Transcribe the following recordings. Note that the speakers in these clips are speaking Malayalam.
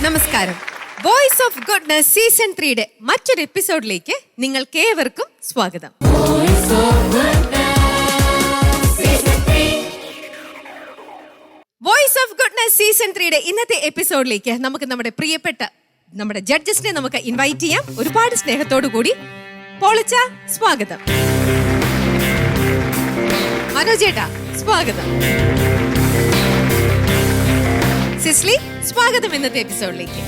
നമസ്കാരം. വോയിസ് ഓഫ് ഗുഡ്നസ് സീസൺ 3യുടെ മറ്റൊരു എപ്പിസോഡിലേക്ക് നിങ്ങൾക്ക് ഏവർക്കും സ്വാഗതം. വോയിസ് ഓഫ് ഗുഡ്നസ് സീസൺ 3യുടെ ഇന്നത്തെ എപ്പിസോഡിലേക്ക് നമുക്ക് നമ്മുടെ ജഡ്ജസിനെ നമുക്ക് ഇൻവൈറ്റ് ചെയ്യാം. ഒരുപാട് സ്നേഹത്തോടു കൂടി പോളിച്ച സ്വാഗതം, മനോജേട്ടാ സ്വാഗതം, സിസ്ലി സ്വാഗതം ഇന്നത്തെ എപ്പിസോഡിലേക്ക്.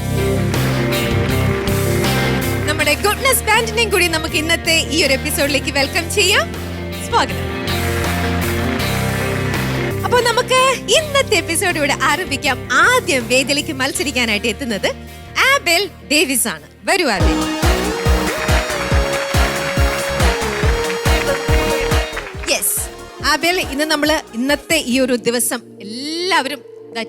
നമ്മുടെ ഗുഡ്നസ് ബാൻഡിനെയും കൂടി നമുക്ക് ഇന്നത്തെ ഈ ഒരു എപ്പിസോഡിലേക്ക് വെൽക്കം ചെയ്യാം. സ്വാഗതം. അപ്പോൾ നമുക്ക് ഇന്നത്തെ എപ്പിസോഡ് ഇവിടെ ആരംഭിക്കാം. ആദ്യം വേദിയിലേക്ക് മത്സരിക്കാനായിട്ട് എത്തുന്നത് ആബേൽ ഡേവിസ് ആണ്. വരൂ ആബേൽ. യെസ് ആബേൽ, ഇന്നത്തെ ഈ ഒരു ദിവസം എല്ലാവരും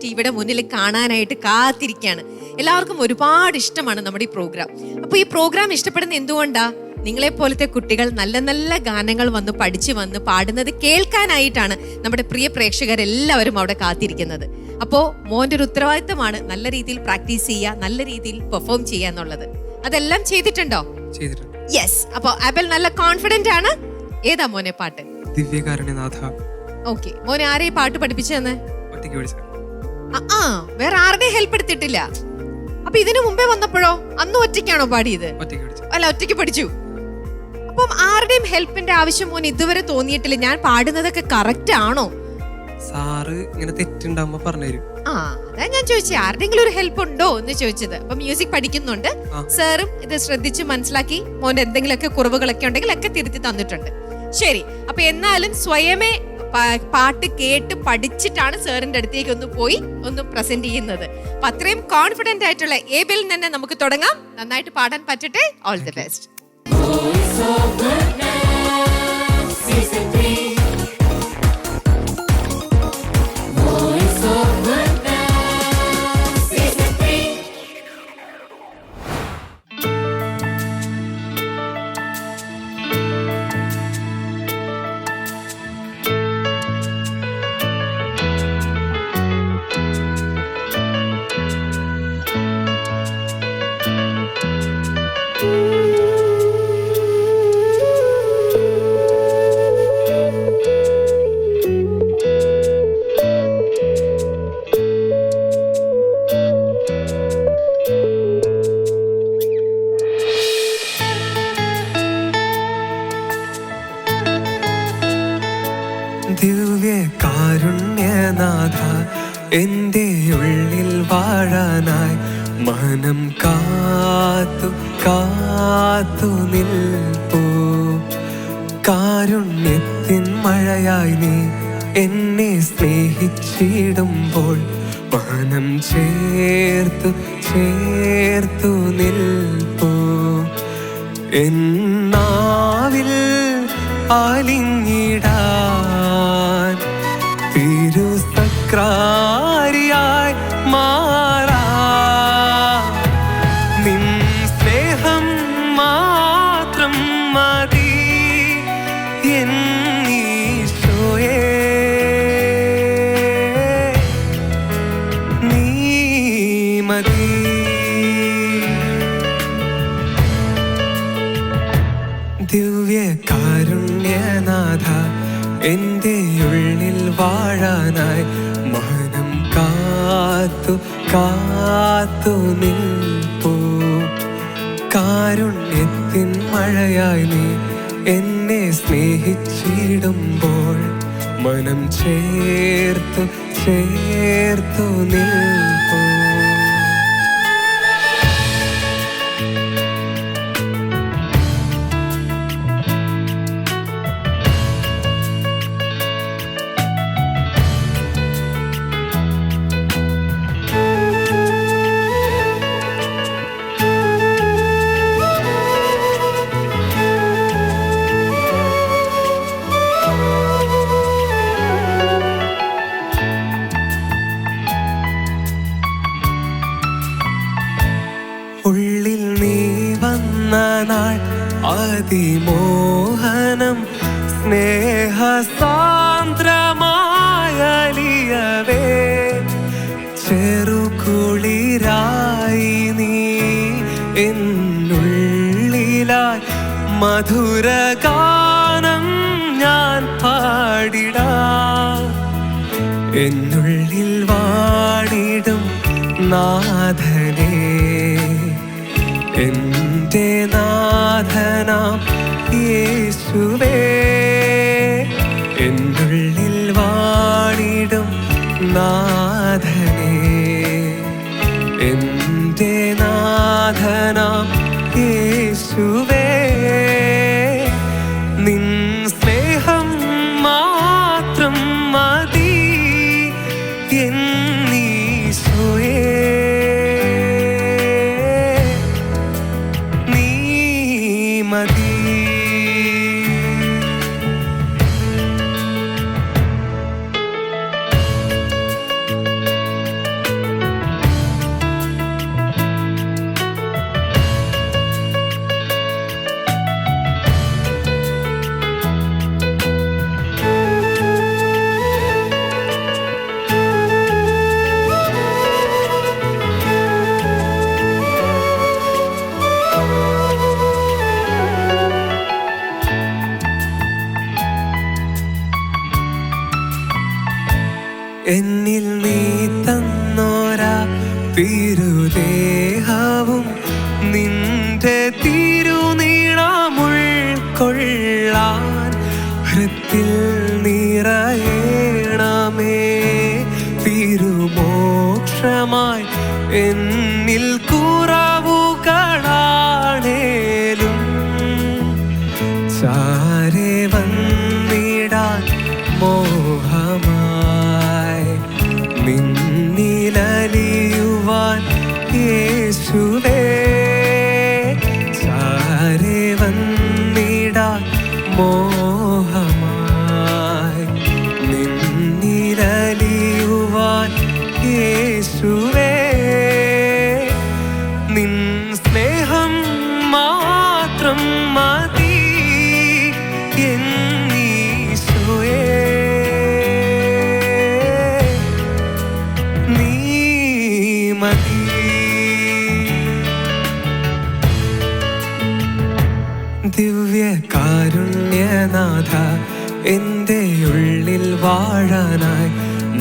ഇവിടെ മുന്നിൽ കാണാനായിട്ട് കാത്തിരിക്കുകയാണ്. എല്ലാവർക്കും ഒരുപാട് ഇഷ്ടമാണ് നമ്മുടെ ഈ പ്രോഗ്രാം. അപ്പൊ ഈ പ്രോഗ്രാം ഇഷ്ടപ്പെടുന്ന എന്തുകൊണ്ടാ? നിങ്ങളെ പോലത്തെ കുട്ടികൾ നല്ല നല്ല ഗാനങ്ങൾ പഠിച്ചു വന്ന് പാടുന്നത് കേൾക്കാനായിട്ടാണ് നമ്മുടെ പ്രിയ പ്രേക്ഷകരെല്ലാവരും അവിടെ കാത്തിരിക്കുന്നത്. അപ്പോ മോന്റെ ഒരു ഉത്തരവാദിത്തമാണ് നല്ല രീതിയിൽ പ്രാക്ടീസ് ചെയ്യുക, നല്ല രീതിയിൽ പെർഫോം ചെയ്യുക എന്നുള്ളത്. അതെല്ലാം ചെയ്തിട്ടുണ്ടോ? യെസ്. അപ്പൊ ആബേൽ നല്ല കോൺഫിഡന്റ് ആണ്. ഏതാ മോനെ പാട്ട്? ദിവ്യകാരുണ്യനാഥ. ഓക്കെ, മോനെ ആരെയും പാട്ട് പഠിപ്പിച്ചെന്ന്? വേറെ ആരുടെയും ഹെൽപ്പ് എടുത്തിട്ടില്ല. അപ്പൊ ഇതിനു മുമ്പേ വന്നപ്പോഴോ അന്ന് ഒറ്റയ്ക്കാണോ പാടിയത്? അല്ല, ഒറ്റയ്ക്ക് പഠിച്ചു. അപ്പം ആരുടെയും ഹെൽപ്പിന്റെ ആവശ്യം മോൻ ഇതുവരെ തോന്നിയിട്ടില്ല? ഞാൻ പാടുന്നതൊക്കെ കറക്റ്റ് ആണോ? സാറ് ഇങ്ങനെ തെറ്റുണ്ടാവുമ്പോ പറഞ്ഞുതരും. അതാ ഞാൻ ചോദിച്ചത്, ആരുടെങ്കിലും ഒരു ഹെൽപ്പ് ഉണ്ടോ എന്ന് ചോദിച്ചത്. അപ്പൊ മ്യൂസിക് പഠിക്കുന്നുണ്ട്, സാറും ഇത് ശ്രദ്ധിച്ച് മനസ്സിലാക്കി മോന്റെ എന്തെങ്കിലുമൊക്കെ കുറവുകളൊക്കെ ഉണ്ടെങ്കിൽ ഒക്കെ തിരുത്തി തന്നിട്ടുണ്ട്. ശരി, അപ്പൊ എന്നാലും സ്വയമേ പാട്ട് കേട്ട് പഠിച്ചിട്ടാണ് സാറിന്റെ അടുത്തേക്ക് ഒന്ന് പ്രസന്റ് ചെയ്യുന്നത്. അപ്പൊ അത്രയും കോൺഫിഡന്റ് ആയിട്ടുള്ള ഏബിൽ തന്നെ നമുക്ക് തുടങ്ങാം. നന്നായിട്ട് പാടാൻ പറ്റട്ടെ. All the best. ദിവ്യ കാരുണ്യനാഥ, എൻ്റെ ഉള്ളിൽ വാഴാനായി മനം കാത്തു കാത്തു നിൽപ്പൂ. കാരുണ്യത്തിൻ മഴയായി നീ എന്നെ സ്നേഹിച്ചിടുമ്പോൾ മനം ചേർത്തു ചേർത്തു നിൽപ്പൂ. എന്നാവിൽ ആലിങ്ങിടാൻ തിരുസക്രാരിയായി മാറാ. നിൻ സ്നേഹം മാത്രം മതി എന്നീശോയേ, നീ മതി. ദിവ്യ കാരുണ്യനാഥ, എൻ്റെ ഉള്ളിൽ വാഴാനായി മനം കാത്തു കാത്തു നിൽപ്പൂ. കാരുണ്യത്തിൻ മഴയായി നീ എന്നെ സ്നേഹിച്ചിടുമ്പോൾ മനം ചേർത്തു ചേർത്തു നിൽപ്പൂ. ഉള്ളിൽ നീ വന്ന നാൾ അതിമോഹനം സ്നേഹസാന്ദ്രമായലിയവേ. ചെറുകുളിരായി നീ എന്നുള്ളിലായി മധുരഗാനം ഞാൻ പാടിടാം. എന്നുള്ളിൽ വാണിടും നാഥനേ, എൻ്റെ നാഥനാം യേശുവേ. എന്നുള്ളിൽ വാണിടും നാഥനേ, എൻ്റെ നാഥനാം യേശുവേ. നിൻ സ്നേഹം മാത്രം മതി എന്നീശോയേ, നീ മതി. എന്നിൽ നീ തന്നോരാ തിരുദേഹവും നിന്റെ തിരുനീളമുൾക്കൊള്ളാൻ ഹൃത്തിൽ നിറയണമേ. തിരുമോക്ഷമായി എന്നിൽ കുറവുകളാണേലും ചാരെ വന്നിടാൻ മോഹമായി നിന്നിലലിയുവാൻ യേശുവേ. ചാരെ വന്നിടാൻ മോഹമായി നിന്നിലലിയുവാൻ യേശുവേ. നിൻ സ്നേഹം മാത്രം മതി എന്നീശോയേ, നീ മതി. ദിവ്യ കാരുണ്യനാഥ, എൻ്റെ ഉള്ളിൽ വാഴാനായി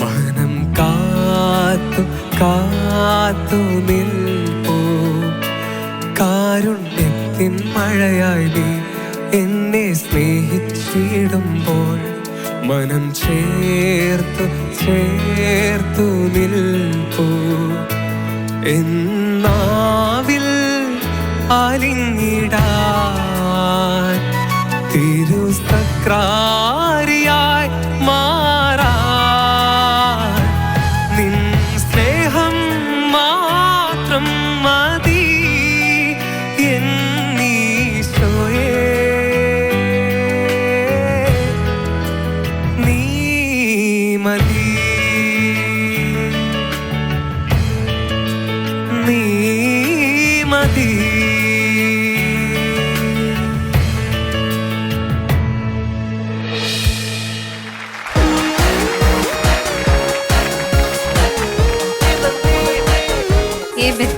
മനം കാത്തു കാത്തു നിൽപ്പൂ. കാരുണ്യത്തിൻ മഴയായി നീ എന്നെ സ്നേഹിച്ചിടുമ്പോൾ മനം ചേർത്തു ചേർത്തു നിൽപ്പൂ എന്നാവിൽ അലിഞ്ഞിടാൻ തിരുസ്തക്രാരിയായി മാറാൻ നിൻ സ്നേഹം മാത്രം മതി എന്നീശോയേ. നീ മതി, നീ മതി. ഏബൽ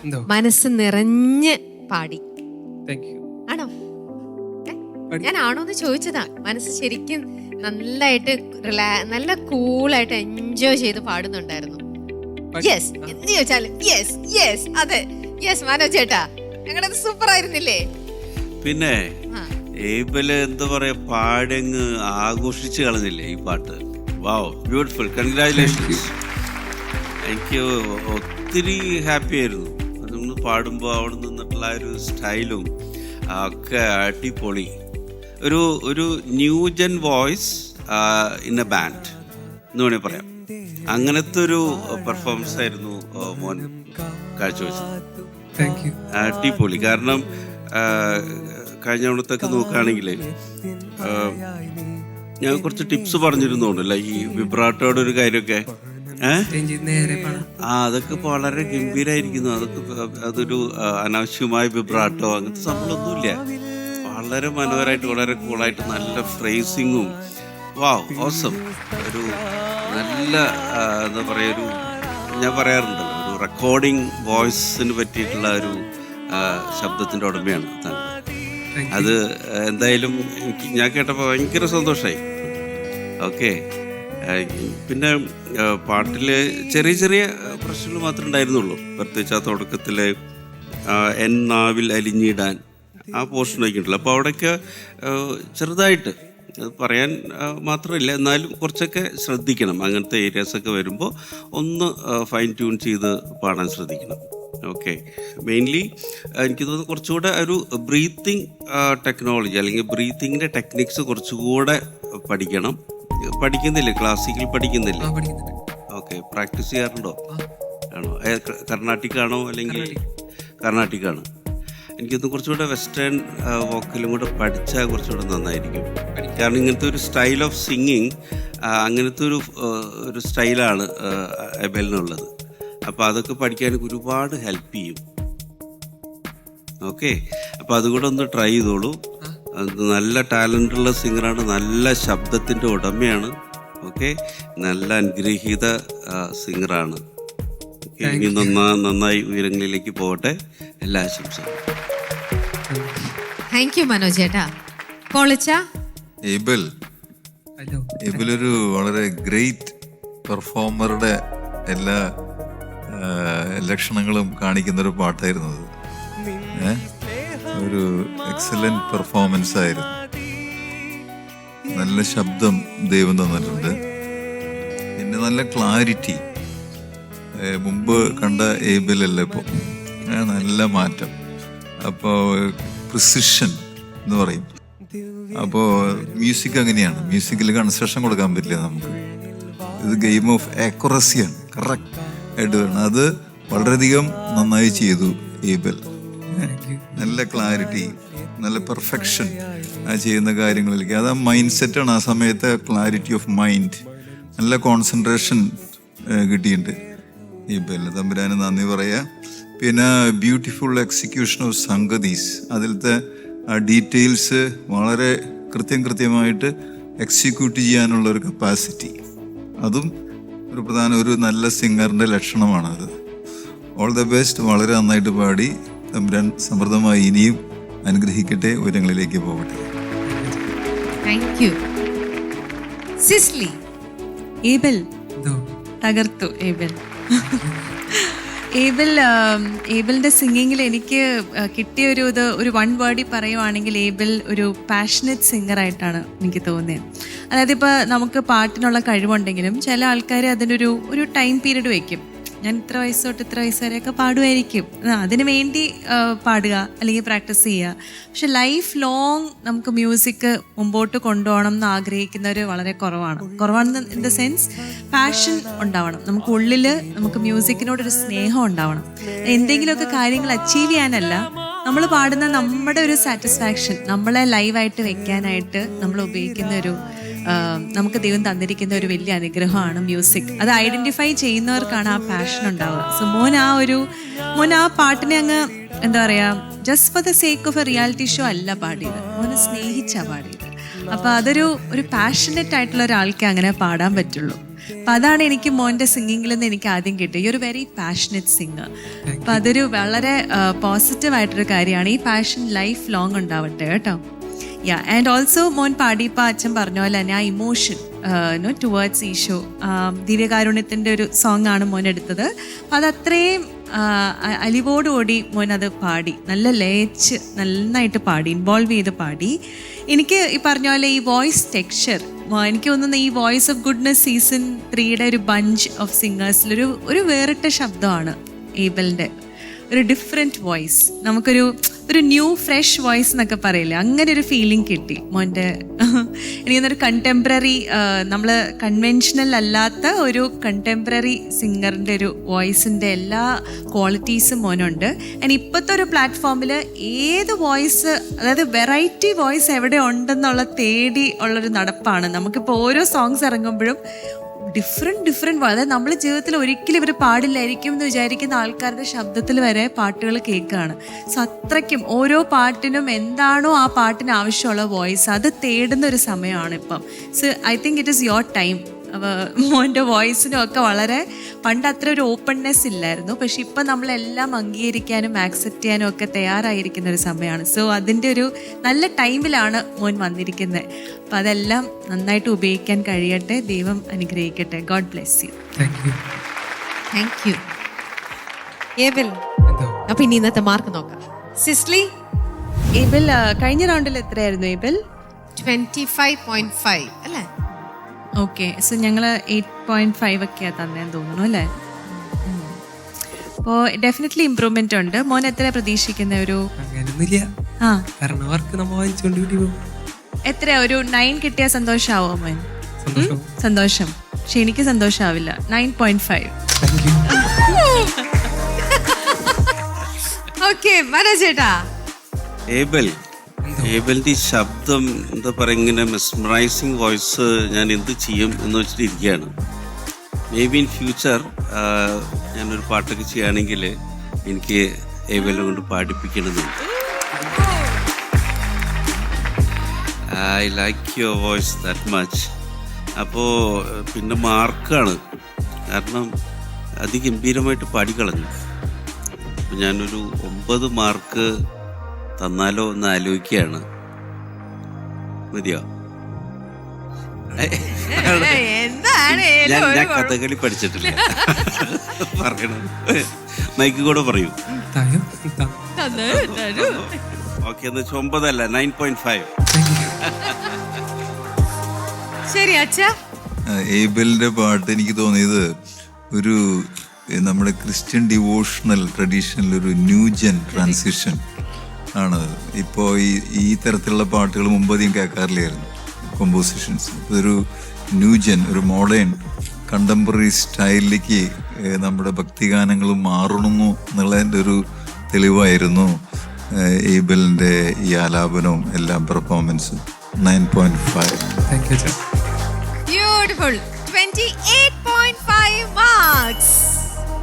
എന്തോ? മനസ്സ് നിറഞ്ഞ് പാടി. Thank you. ആണോ? ഞാൻ ആണോന്ന് ചോദിച്ചതാ. മനസ്സ് ശരിക്കും നന്നായിട്ട് നല്ല കൂളായിട്ട് എൻജോയ് ചെയ്ത് പാടുന്നുണ്ടായിരുന്നു. യെസ് എന്ന് ചോദിച്ചാല് യെസ് യെസ് അതെ യെസ്. മനോജ് ചേട്ടാ ഞങ്ങളുടെ സൂപ്പർ ആയിരുന്നില്ലേ? പിന്നെ ഏബല് എന്താ പറയാ, പാടങ്ങ് ആഘോഷിച്ച് കളഞ്ഞില്ലേ ഈ പാട്ട്. വാവ്, ബ്യൂട്ടിഫുൾ, കൺഗ്രാജുലേഷൻസ്. എനിക്ക് ഒത്തിരി ഹാപ്പി ആയിരുന്നു അതൊന്ന് പാടുമ്പോൾ. അവിടെ നിന്നിട്ടുള്ള ഒരു സ്റ്റൈലും ഒക്കെ അടിപൊളി. ഒരു new gen voice in A band എന്ന് വേണമെങ്കിൽ പറയാം. അങ്ങനത്തെ ഒരു പെർഫോമൻസ് ആയിരുന്നു മോൻ കാഴ്ചവെച്ചത്. അടിപൊളി. കാരണം കഴിഞ്ഞ തവണത്തൊക്കെ നോക്കുകയാണെങ്കിൽ ഞാൻ കുറച്ച് ടിപ്സ് പറഞ്ഞിരുന്നോണ്ടല്ല ഈ വിബ്രാട്ടോയുടെ ഒരു കാര്യമൊക്കെ. അതൊക്കെ വളരെ ഗംഭീരമായിരിക്കുന്നു. അതൊരു അനാവശ്യമായ വിബ്രാട്ടോ അങ്ങനത്തെ സംഭവമൊന്നുമില്ല. വളരെ മനോഹരമായിട്ട് വളരെ കൂളായിട്ട് നല്ല ഫ്രേസിങ്ങും. വാവ്, ഓസം. ഒരു നല്ല എന്താ പറയുക, ഒരു ഞാൻ പറയാറുണ്ടല്ലോ, ഒരു റെക്കോർഡിങ് വോയിസിന് പറ്റിയിട്ടുള്ള ഒരു ശബ്ദത്തിൻ്റെ ഉടമയാണ് താങ്കൾ. അത് എന്തായാലും ഞാൻ കേട്ടപ്പോൾ ഭയങ്കര സന്തോഷമായി. ഓക്കെ. പിന്നെ പാട്ടിൽ ചെറിയ ചെറിയ പ്രശ്നങ്ങൾ മാത്രമേ ഉണ്ടായിരുന്നുള്ളൂ. പ്രത്യേകിച്ച് ആ തുടക്കത്തിൽ നാവിൽ അലിഞ്ഞിടാൻ ആ പോർഷനൊക്കെ ഉണ്ടല്ലോ. അപ്പോൾ അവിടെയൊക്കെ ചെറുതായിട്ട് പറയാൻ മാത്രമല്ല, എന്നാലും കുറച്ചൊക്കെ ശ്രദ്ധിക്കണം. അങ്ങനത്തെ ഏരിയാസൊക്കെ വരുമ്പോൾ ഒന്ന് ഫൈൻ ട്യൂൺ ചെയ്ത് പാടാൻ ശ്രദ്ധിക്കണം. ഓക്കെ. മെയിൻലി എനിക്ക് തോന്നുന്നു കുറച്ചുകൂടെ ഒരു ബ്രീത്തിങ് ടെക്നോളജി അല്ലെങ്കിൽ ബ്രീത്തിങ്ങിൻ്റെ ടെക്നിക്സ് കുറച്ചുകൂടെ പഠിക്കണം. പഠിക്കുന്നില്ലേ? ക്ലാസിക്കൽ പഠിക്കുന്നില്ലേ? ഓക്കെ. പ്രാക്ടീസ് ചെയ്യാറുണ്ടോ? ആണോ? കർണാട്ടിക് ആണോ അല്ലെങ്കിൽ കർണാട്ടിക്കാണ്? എനിക്കൊന്ന് കുറച്ചുകൂടെ വെസ്റ്റേൺ വോക്കലും കൂടെ പഠിച്ചാൽ കുറച്ചുകൂടെ നന്നായിരിക്കും. കാരണം ഇങ്ങനത്തെ ഒരു സ്റ്റൈൽ ഓഫ് സിംഗിങ്, അങ്ങനത്തെ ഒരു സ്റ്റൈലാണ് എബലിനുള്ളത്. അപ്പോൾ അതൊക്കെ പഠിക്കാൻ ഒരുപാട് ഹെൽപ്പ് ചെയ്യും. ഓക്കെ. അപ്പോൾ അതുകൂടെ ഒന്ന് ട്രൈ ചെയ്തോളൂ. നല്ല ടാലൻ്റുള്ള സിംഗറാണ്, നല്ല ശബ്ദത്തിൻ്റെ ഉടമയാണ്. ഓക്കെ. നല്ല അനുഗ്രഹീത സിംഗറാണ്. ഇനി നന്നായി ഉയരങ്ങളിലേക്ക് പോകട്ടെ. എല്ലാ ആശംസകളും. താങ്ക് യു മനോജ് ചേട്ടാ. ഏബൽ ഒരു വളരെ ഗ്രേറ്റ് പെർഫോമറുടെ എല്ലാ ലക്ഷണങ്ങളും കാണിക്കുന്നൊരു പാട്ടായിരുന്നു അത്. ഒരു എക്സലന്റ് പെർഫോമൻസ് ആയിരുന്നു. നല്ല ശബ്ദം ദൈവം തന്നിട്ടുണ്ട്. പിന്നെ നല്ല ക്ലാരിറ്റി. മുമ്പ് കണ്ട ഏബിലല്ല ഇപ്പോൾ, നല്ല മാറ്റം. അപ്പോൾ പ്രിസിഷൻ എന്ന് പറയും. അപ്പോൾ മ്യൂസിക് അങ്ങനെയാണ്. മ്യൂസിക്കിൽ കൺസെഷൻ കൊടുക്കാൻ പറ്റില്ല നമുക്ക്. ഇത് ഗെയിം ഓഫ് ആക്യുറസിയാണ്. കറക്റ്റ് ആയിട്ട് വരണം. അത് വളരെയധികം നന്നായി ചെയ്തു ഏബൽ. നല്ല ക്ലാരിറ്റി, നല്ല പെർഫെക്ഷൻ ആ ചെയ്യുന്ന കാര്യങ്ങളിലേക്ക്. അത് ആ മൈൻഡ് സെറ്റാണ്. ആ സമയത്ത് ക്ലാരിറ്റി ഓഫ് മൈൻഡ്, നല്ല കോൺസെൻട്രേഷൻ കിട്ടിയിട്ടുണ്ട് ഏബൽ. തമ്പുരാന് നന്ദി പറയാം. പിന്നെ ബ്യൂട്ടിഫുൾ എക്സിക്യൂഷൻ ഓഫ് സംഗതീസ്. അതിലത്തെ ആ ഡീറ്റെയിൽസ് വളരെ കൃത്യമായിട്ട് എക്സിക്യൂട്ട് ചെയ്യാനുള്ള ഒരു കപ്പാസിറ്റി, അതും ഒരു നല്ല സിംഗറിൻ്റെ ലക്ഷണമാണത്. All the best. വളരെ നന്നായിട്ട് പാടി. തമ്പുരാൻ സമൃദ്ധമായി ഇനിയും അനുഗ്രഹിക്കട്ടെ, ഉയരങ്ങളിലേക്ക് പോകട്ടെ. Thank you. സിസ്ലി. ഏബൽ തകർത്തു. ഏബലിന്റെ സിംഗിങ്ങിൽ എനിക്ക് കിട്ടിയ ഒരു വൺ വേർഡിൽ പറയുവാണെങ്കിൽ ഏബൽ ഒരു പാഷനറ്റ് സിംഗർ ആയിട്ടാണ് എനിക്ക് തോന്നിയത്. അതായത് ഇപ്പോൾ നമുക്ക് പാട്ടിനുള്ള കഴിവുണ്ടെങ്കിലും ചില ആൾക്കാർ അതിനൊരു ടൈം പീരീഡ് വെക്കും. ഞാൻ ഇത്ര വയസ്സ് തൊട്ട് ഇത്ര വയസ്സ് വരെയൊക്കെ പാടുമായിരിക്കും, അതിന് വേണ്ടി പാടുക അല്ലെങ്കിൽ പ്രാക്ടീസ് ചെയ്യുക. പക്ഷെ ലൈഫ് ലോങ് നമുക്ക് മ്യൂസിക് മുമ്പോട്ട് കൊണ്ടുപോകണം എന്ന് ആഗ്രഹിക്കുന്നവർ വളരെ കുറവാണെന്ന് ഇൻ ദ സെൻസ് പാഷൻ ഉണ്ടാവണം. നമുക്ക് ഉള്ളിൽ നമുക്ക് മ്യൂസിക്കിനോടൊരു സ്നേഹം ഉണ്ടാവണം. എന്തെങ്കിലുമൊക്കെ കാര്യങ്ങൾ അച്ചീവ് ചെയ്യാനല്ല, നമ്മൾ പാടുന്ന നമ്മുടെ ഒരു സാറ്റിസ്ഫാക്ഷൻ നമ്മളെ ലൈവായിട്ട് വെക്കാനായിട്ട് നമ്മൾ ഉപയോഗിക്കുന്ന നമുക്ക് ദൈവം തന്നിരിക്കുന്ന ഒരു വലിയ അനുഗ്രഹമാണ് മ്യൂസിക്. അത് ഐഡന്റിഫൈ ചെയ്യുന്നവർക്കാണ് ആ പാഷൻ ഉണ്ടാവുക. സോ മോൻ ആ പാട്ടിനെ അങ്ങ് എന്താ പറയാ, just for the sake of A reality show അല്ല പാടിയത്, മോനെ സ്നേഹിച്ചാ പാടിയത്. അപ്പൊ ഒരു പാഷനറ്റ് ആയിട്ടുള്ള ഒരാൾക്ക് അങ്ങനെ പാടാൻ പറ്റുള്ളൂ. അപ്പൊ അതാണ് എനിക്ക് മോന്റെ സിംഗിങ്ങിൽ നിന്ന് എനിക്ക് ആദ്യം കിട്ടിയത്. ഈ ഒരു വെരി പാഷനറ്റ് സിംഗർ. അപ്പൊ അതൊരു വളരെ പോസിറ്റീവ് ആയിട്ടൊരു കാര്യമാണ്. ഈ പാഷൻ ലൈഫ് ലോങ് ഉണ്ടാവട്ടെ കേട്ടോ. ആൻഡ് ഓൾസോ മോൻ പാടിയപ്പോൾ അച്ഛൻ പറഞ്ഞ പോലെ തന്നെ ആ ഇമോഷൻ ടുവേർഡ്സ് ഈശോ, ദിവ്യകാരുണ്യത്തിൻ്റെ ഒരു സോങ് ആണ് മോൻ എടുത്തത്. അപ്പം അതത്രയും അലിവോടുകൂടി മോൻ അത് പാടി, നല്ല ലയിച്ച് നന്നായിട്ട് പാടി, ഇൻവോൾവ് ചെയ്ത് പാടി. എനിക്ക് ഈ പറഞ്ഞ പോലെ ഈ വോയിസ് ടെക്സ്ചർ എനിക്ക് തോന്നുന്നു ഈ വോയിസ് ഓഫ് ഗുഡ്നെസ് സീസൺ 3യുടെ ഒരു ബഞ്ച് ഓഫ് സിംഗേഴ്സിൽ ഒരു വേറിട്ട ശബ്ദമാണ് ഏബലിൻ്റെ. ഒരു ഡിഫറെൻറ്റ് വോയിസ്, നമുക്കൊരു ന്യൂ ഫ്രഷ് വോയിസ് എന്നൊക്കെ പറയില്ലേ, അങ്ങനെ ഒരു ഫീലിംഗ് കിട്ടി മോൻ്റെ. എനിക്കൊന്നൊരു കണ്ടംപററി, നമ്മൾ കൺവെൻഷണൽ അല്ലാത്ത ഒരു കണ്ടംപററി സിംഗറിൻ്റെ ഒരു വോയിസിൻ്റെ എല്ലാ ക്വാളിറ്റീസും മോനുണ്ട്. ആൻഡ് ഇപ്പോഴത്തെ ഒരു പ്ലാറ്റ്ഫോമിൽ ഏത് വോയിസ്, അതായത് വെറൈറ്റി വോയിസ് എവിടെ ഉണ്ടെന്നുള്ള തേടി ഉള്ളൊരു നടപ്പാണ്. നമുക്കിപ്പോൾ ഓരോ സോങ്സ് ഇറങ്ങുമ്പോഴും ഡിഫറെൻറ്റ് അതായത് നമ്മൾ ജീവിതത്തിൽ ഒരിക്കലും ഇവർ പാടില്ലായിരിക്കും എന്ന് വിചാരിക്കുന്ന ആൾക്കാരുടെ ശബ്ദത്തിൽ വരെ പാട്ടുകൾ കേൾക്കുകയാണ്. സോ അത്രയ്ക്കും ഓരോ പാട്ടിനും എന്താണോ ആ പാട്ടിന് ആവശ്യമുള്ള വോയിസ് അത് തേടുന്ന ഒരു സമയമാണ് ഇപ്പം. So I think it is your time. മോൻ്റെ വോയിസിനും ഒക്കെ വളരെ പണ്ട് അത്ര ഒരു ഓപ്പൺനെസ് ഇല്ലായിരുന്നു, പക്ഷെ ഇപ്പം നമ്മളെല്ലാം അംഗീകരിക്കാനും ആക്സെപ്റ്റ് ചെയ്യാനും ഒക്കെ തയ്യാറായിരിക്കുന്ന ഒരു സമയമാണ്. സോ അതിൻ്റെ ഒരു നല്ല ടൈമിലാണ് മോൻ വന്നിരിക്കുന്നത്. അപ്പം അതെല്ലാം നന്നായിട്ട് ഉപയോഗിക്കാൻ കഴിയട്ടെ, ദൈവം അനുഗ്രഹിക്കട്ടെ. God bless you. Thank U Abel. അപ്പൊ ഇനി ഇന്നത്തെ മാർക്ക് നോക്കാം. സിസ്ലി, ഏബൽ കഴിഞ്ഞ റൗണ്ടിൽ എത്രയായിരുന്നു ഏബൽ? 25.5 അല്ലേ? ഓക്കെ, സോ ഞങ്ങൾ 8.5 ഒക്കെയാണ് തന്നേന്ന് തോന്നുന്നു അല്ലേ? അപ്പോൾ ഡെഫിനറ്റ്ലി ഇമ്പ്രൂവ്മെന്റ് ഉണ്ട്. മോൻ എത്ര പ്രതീക്ഷിക്കുന്ന ഒരു? അങ്ങനൊന്നുമില്ല, കാരണം വർക്ക് നമ്മൾ വാങ്ങിച്ചുകൊണ്ട് എത്ര ഒരു 9 കിട്ടിയാൽ സന്തോഷമാവോ മോൻ? സന്തോഷം, പക്ഷെ എനിക്ക് സന്തോഷമാവില്ല. 9.5. ഓക്കെ മനോജേട്ടാ. ഏബലിന്റെ ഈ ശബ്ദം എന്താ പറയുക, ഇങ്ങനെ മെസ്മറൈസിങ് വോയിസ്, ഞാൻ എന്ത് ചെയ്യും എന്ന് വെച്ചിട്ടിരിക്കുകയാണ്. മേ ബി ഇൻ ഫ്യൂച്ചർ ഞാനൊരു പാട്ടൊക്കെ ചെയ്യുകയാണെങ്കിൽ എനിക്ക് ഏബലിനെ കൊണ്ട് പാടിപ്പിക്കണമെന്നുണ്ട്. I like your voice that much. അപ്പോൾ പിന്നെ മാർക്കാണ്, കാരണം അതിഗംഭീരമായിട്ട് പാടിക്കളഞ്ഞു. അപ്പോൾ ഞാനൊരു 9 മാർക്ക് തന്നാലോ എന്ന് ആലോചിക്കുകയാണ്. മതിയോ? ഞാൻ കഥകളി പഠിച്ചിട്ടില്ല, പറയണം. മൈക്ക് കൂടെ പറയൂ. ഓക്കെ, എന്ന് വെച്ചാൽ 9 അല്ല 9.5. ശരി അച്ഛാ. ഏബലിന്റെ പാട്ട് എനിക്ക് തോന്നിയത് ഒരു നമ്മുടെ ക്രിസ്ത്യൻ ഡിവോഷണൽ ട്രഡീഷനിൽ ഒരു ന്യൂജൻ ട്രാൻസിഷൻ ആണ്. ഇപ്പോൾ ഈ തരത്തിലുള്ള പാട്ടുകൾ മുമ്പധികം കേൾക്കാറില്ലായിരുന്നു, കോമ്പോസിഷൻസ്. ഇതൊരു ന്യൂജൻ, ഒരു മോഡേൺ കണ്ടംപററി സ്റ്റൈലിലേക്ക് നമ്മുടെ ഭക്തിഗാനങ്ങൾ മാറണു എന്നുള്ളതിൻ്റെ ഒരു തെളിവായിരുന്നു ഏബലിൻ്റെ ഈ ആലാപനവും എല്ലാം, പെർഫോമൻസും. 9.5. ബ്യൂട്ടിഫുൾ. 28.5 മാർക്സ്.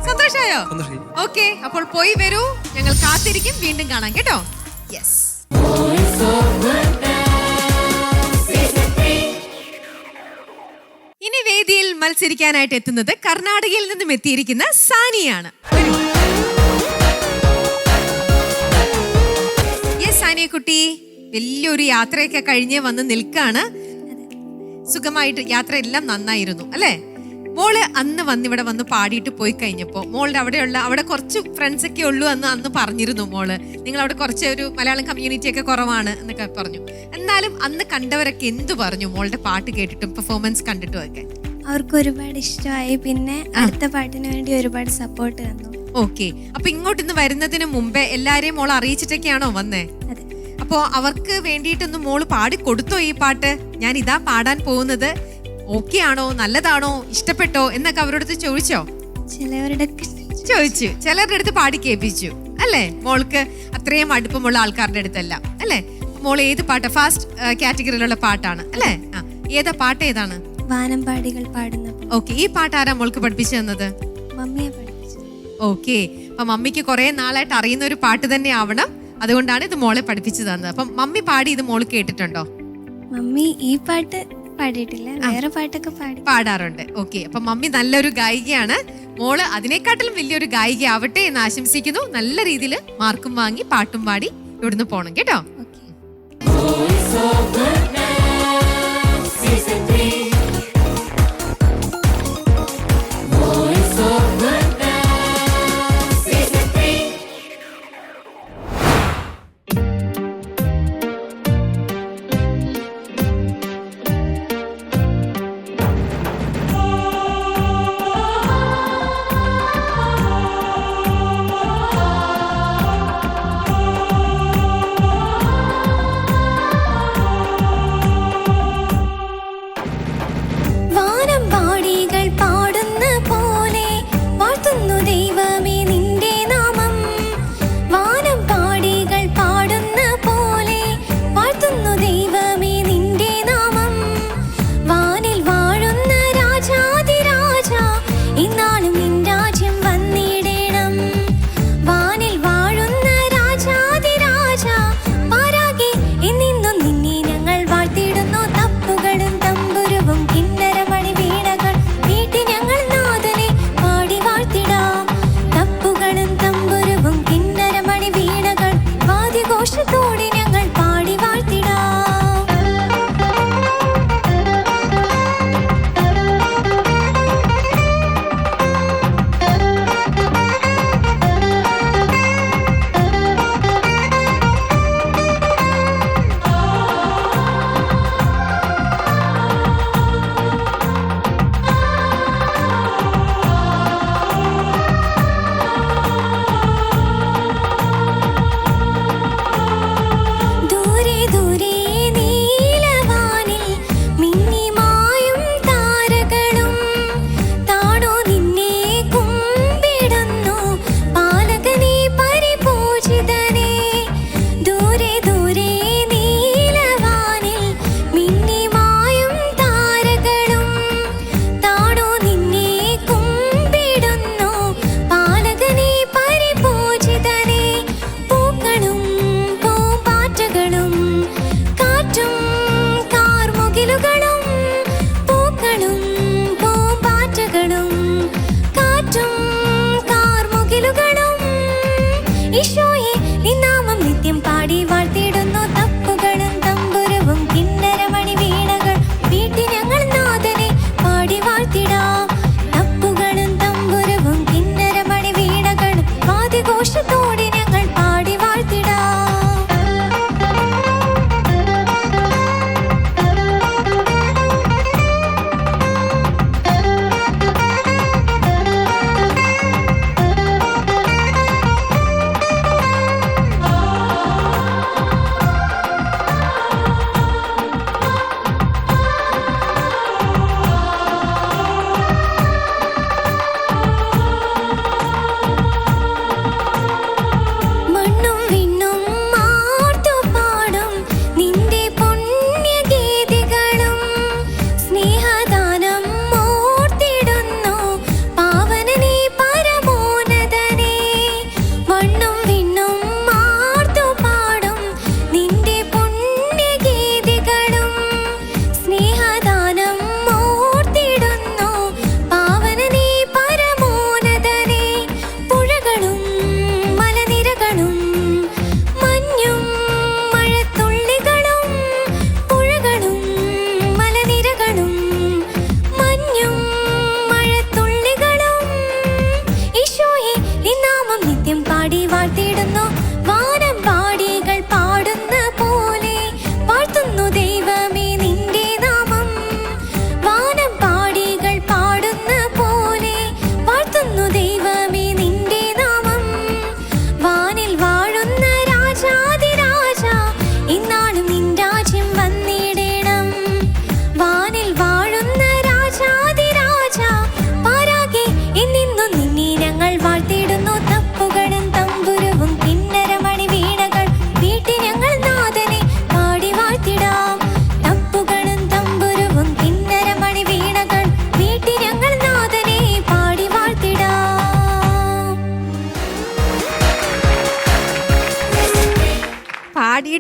സന്തോഷായോ? ഓക്കെ, അപ്പോൾ പോയി വരൂ, ഞങ്ങൾ കാത്തിരിക്കും. വീണ്ടും കാണാം കേട്ടോ. യെസ്. ഇനി വേദിയിൽ മത്സരിക്കാനായിട്ട് എത്തുന്നത് കർണാടകയിൽ നിന്നും എത്തിയിരിക്കുന്ന സാനിയാണ്. യെസ് സാനിയ കുട്ടി, വലിയൊരു യാത്രയൊക്കെ കഴിഞ്ഞ് വന്ന് നിൽക്കാണ്. സുഖമായിട്ട് യാത്ര എല്ലാം നന്നായിരുന്നു അല്ലേ? മോള് അന്ന് ഇവിടെ വന്ന് പാടിയിട്ട് പോയി കഴിഞ്ഞപ്പോൾ മോളുടെ അവിടെ കുറച്ച് ഫ്രണ്ട്സ് ഒക്കെ ഉള്ളൂ അന്ന് പറഞ്ഞിരുന്നു മോള്. നിങ്ങൾ അവിടെ കുറച്ച് ഒരു മലയാളം കമ്മ്യൂണിറ്റി ഒക്കെ കുറവാണ് എന്നൊക്കെ പറഞ്ഞു. എന്നാലും അന്ന് കണ്ടവരൊക്കെ എന്തു പറഞ്ഞു മോളുടെ പാട്ട് കേട്ടിട്ടും പെർഫോമൻസ് കണ്ടിട്ടും ഒക്കെ? അവർക്ക് ഒരുപാട് ഇഷ്ടമായി. പിന്നെ അടുത്ത പാട്ടിന് വേണ്ടി ഒരുപാട് സപ്പോർട്ട് തന്നു. ഓക്കെ. അപ്പൊ ഇങ്ങോട്ടിന്ന് വരുന്നതിന് മുമ്പേ എല്ലാരെയും മോൾ അറിയിച്ചിട്ടൊക്കെയാണോ വന്നേ? അതെ. അപ്പോ അവർക്ക് വേണ്ടിയിട്ടൊന്ന് മോള് പാടി കൊടുത്തോ ഈ പാട്ട്? ഞാൻ ഇതാ പാടാൻ പോകുന്നത്, ഓക്കെ ആണോ, നല്ലതാണോ, ഇഷ്ടപ്പെട്ടോ എന്നൊക്കെ അവരോട് ചോദിച്ചോ? ചിലവരുടെ ചോദിച്ചു, ചിലരുടെ അടുത്ത് പാടി കേൾപ്പിച്ചു അല്ലേ? മോൾക്ക് അത്രയും അടുപ്പമുള്ള ആൾക്കാരുടെ അടുത്തല്ല അല്ലേ? മോൾ ഏത് പാട്ടാ? ഫാസ്റ്റ് കാറ്റഗറിയിലുള്ള പാട്ടാണ് അല്ലേ? ഏതാ പാട്ട്? ഏതാണ്? വാനമ്പാടികൾ പാടുന്ന. ഓക്കെ. ഈ പാട്ട് ആരാ മോൾക്ക് പഠിപ്പിച്ചു തന്നത്? മമ്മിയെ പഠിപ്പിച്ചു. ഓക്കെ. അപ്പൊ മമ്മിക്ക് കുറെ നാളായിട്ട് അറിയുന്ന ഒരു പാട്ട് തന്നെ ആവണം, അതുകൊണ്ടാണ് ഇത് മോളെ പഠിപ്പിച്ചു തന്നത്. അപ്പം മമ്മി പാടി ഇത് മോള് കേട്ടിട്ടുണ്ടോ? മമ്മി ഈ പാട്ട് പാടിയിട്ടില്ല, വേറെ പാട്ടൊക്കെ പാടാറുണ്ട്. ഓക്കെ. അപ്പൊ മമ്മി നല്ലൊരു ഗായികയാണ്. മോള് അതിനെക്കാട്ടിലും വലിയൊരു ഗായിക ആവട്ടെ എന്ന് ആശംസിക്കുന്നു. നല്ല രീതിയിൽ മാർക്കും വാങ്ങി പാട്ടും പാടി ഇവിടുന്ന് പോണം കേട്ടോ.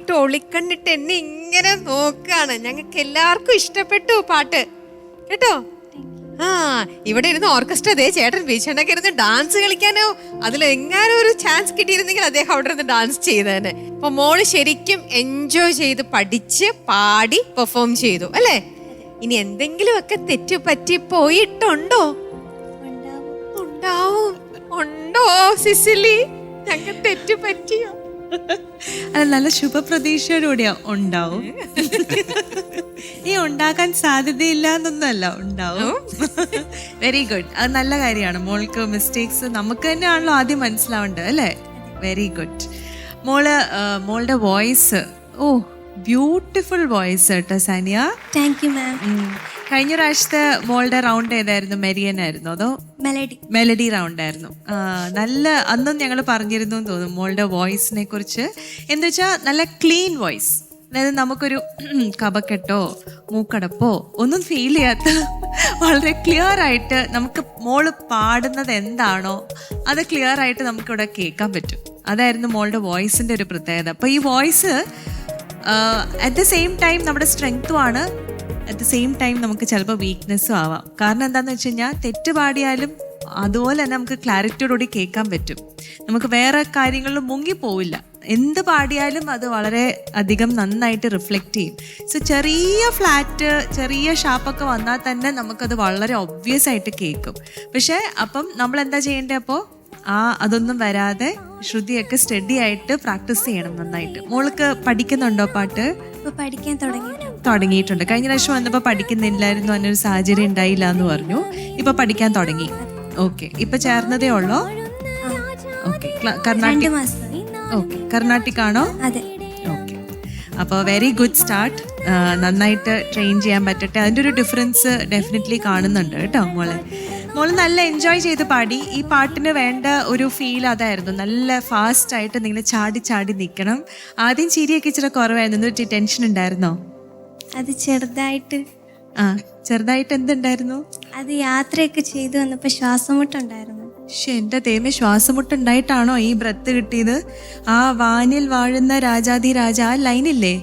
പാടിയിട്ട് ഒളിക്കണ്ണിട്ട് എന്നെ ഇങ്ങനെ നോക്കാണ്. ഞങ്ങൾക്ക് എല്ലാവർക്കും ഇഷ്ടപ്പെട്ടു പാട്ട് കേട്ടോ. ആ ഇവിടെ ഇരുന്ന് ഓർക്കസ്ട്ര ദേ ചേട്ടൻ ബീച്ചണ്ണൊക്കെ ഇരുന്ന് ഡാൻസ് കളിക്കാനോ അതിൽ എങ്ങാനും ഒരു ചാൻസ് കിട്ടിയിരുന്നെങ്കിൽ അദ്ദേഹം അവിടെ ഇരുന്ന് ഡാൻസ് ചെയ്തേനെ. അപ്പൊ മോള് ശരിക്കും എൻജോയ് ചെയ്ത് പഠിച്ച് പാടി പെർഫോം ചെയ്തു അല്ലേ? ഇനി എന്തെങ്കിലും ഒക്കെ തെറ്റു പറ്റി പോയിട്ടുണ്ടോ? ഉണ്ടാവും. ഉണ്ടോ സിസിലി? ഞങ്ങൾ തെറ്റു പറ്റിയോ? അത് നല്ല ശുഭപ്രതീക്ഷയോടുകൂടിയാ ഉണ്ടാവും. ഈ ഉണ്ടാക്കാൻ സാധ്യതയില്ല എന്നൊന്നുമല്ല, ഉണ്ടാവും. Very good. അത് നല്ല കാര്യമാണ്. മോൾക്ക് മിസ്റ്റേക്സ് നമുക്ക് തന്നെയാണല്ലോ ആദ്യം മനസ്സിലാവേണ്ടത് അല്ലേ? Very good. മോളുടെ വോയിസ്, ഓ ബ്യൂട്ടിഫുൾ വോയിസ് കേട്ടോ സാനിയ. താങ്ക് യു മാം. കഴിഞ്ഞ പ്രാവശ്യത്തെ മോളുടെ റൗണ്ട് ഏതായിരുന്നു? മെരിയൻ ആയിരുന്നു അതോ മെലഡി റൗണ്ട് ആയിരുന്നു? നല്ല അന്നും ഞങ്ങൾ പറഞ്ഞിരുന്നു എന്ന് തോന്നുന്നു മോളുടെ വോയിസിനെ കുറിച്ച്. എന്താ വെച്ചാൽ നല്ല ക്ലീൻ വോയിസ്. അതായത് നമുക്കൊരു കപക്കെട്ടോ മൂക്കടപ്പോ ഒന്നും ഫീൽ ചെയ്യാത്ത വളരെ ക്ലിയർ ആയിട്ട് നമുക്ക് മോള് പാടുന്നത് എന്താണോ അത് ക്ലിയർ ആയിട്ട് നമുക്കിവിടെ കേൾക്കാൻ പറ്റും. അതായിരുന്നു മോളുടെ വോയിസിന്റെ ഒരു പ്രത്യേകത. അപ്പൊ ഈ voice at the same time നമ്മുടെ സ്ട്രെങ്ത്തും ആണ്, അറ്റ് ദ സെയിം ടൈം നമുക്ക് ചിലപ്പോൾ വീക്ക്നെസ്സും ആവാം. കാരണം എന്താണെന്ന് വെച്ച് കഴിഞ്ഞാൽ തെറ്റ് പാടിയാലും അതുപോലെ തന്നെ നമുക്ക് ക്ലാരിറ്റിയോടുകൂടി കേൾക്കാൻ പറ്റും. നമുക്ക് വേറെ കാര്യങ്ങളിൽ മുങ്ങിപ്പോവില്ല. എന്ത് പാടിയാലും അത് വളരെ അധികം നന്നായിട്ട് റിഫ്ലക്റ്റ് ചെയ്യും. സോ ചെറിയ ഫ്ലാറ്റ് ചെറിയ ഷാപ്പൊക്കെ വന്നാൽ തന്നെ നമുക്കത് വളരെ ഒബ്വിയസ് ആയിട്ട് കേൾക്കും. പക്ഷേ അപ്പം നമ്മൾ എന്താ ചെയ്യേണ്ടത്? അപ്പോൾ അതൊന്നും വരാതെ ശ്രുതിയൊക്കെ സ്റ്റഡി ആയിട്ട് പ്രാക്ടീസ് ചെയ്യണം നന്നായിട്ട്. മോൾക്ക് പഠിക്കുന്നുണ്ടോ പാട്ട്? പഠിക്കാൻ തുടങ്ങിയിട്ടുണ്ട്. കഴിഞ്ഞ പ്രാവശ്യം വന്നപ്പോൾ പഠിക്കുന്നില്ലായിരുന്നു, അതിനൊരു സാഹചര്യം ഉണ്ടായില്ല എന്ന് പറഞ്ഞു. ഇപ്പൊ പഠിക്കാൻ തുടങ്ങി. ഓക്കെ, ഇപ്പൊ ചേർന്നതേ ഉള്ളോ? ഓക്കെ, കർണാട്ടിക്. ഓക്കെ, കർണാട്ടിക് ആണോ? അതെ. ഓക്കെ, അപ്പോൾ വെരി ഗുഡ് സ്റ്റാർട്ട്. നന്നായിട്ട് ട്രെയിൻ ചെയ്യാൻ പറ്റട്ടെ. അതിൻ്റെ ഒരു ഡിഫറൻസ് ഡെഫിനറ്റ്ലി കാണുന്നുണ്ട് കേട്ടോ മോള് നല്ല എൻജോയ് ചെയ്ത് പാടി. ഈ പാട്ടിന് വേണ്ട ഒരു ഫീൽ അതായിരുന്നു. നല്ല ഫാസ്റ്റ് ആയിട്ട് നിങ്ങൾ ചാടി ചാടി നിൽക്കണം. ആദ്യം ചിരിയൊക്കെ ഇച്ചിരി കുറവായിരുന്നു. ഒരു ടെൻഷൻ ഉണ്ടായിരുന്നോ? അത് ചെറുതായിട്ട്. ചെറുതായിട്ട് എന്തുണ്ടായിരുന്നു? അത് യാത്രയൊക്കെ ചെയ്തു വന്നപ്പോൾ ശ്വാസമുട്ടുണ്ടായിരുന്നു. പക്ഷെ എൻ്റെ ദൈവമേ, ശ്വാസമുട്ടുണ്ടായിട്ടാണോ ഈ ബ്രത്ത് കിട്ടിയത്? ആ വാനിൽ വാഴുന്ന രാജാതി രാജ ആ ലൈനില്ലേ,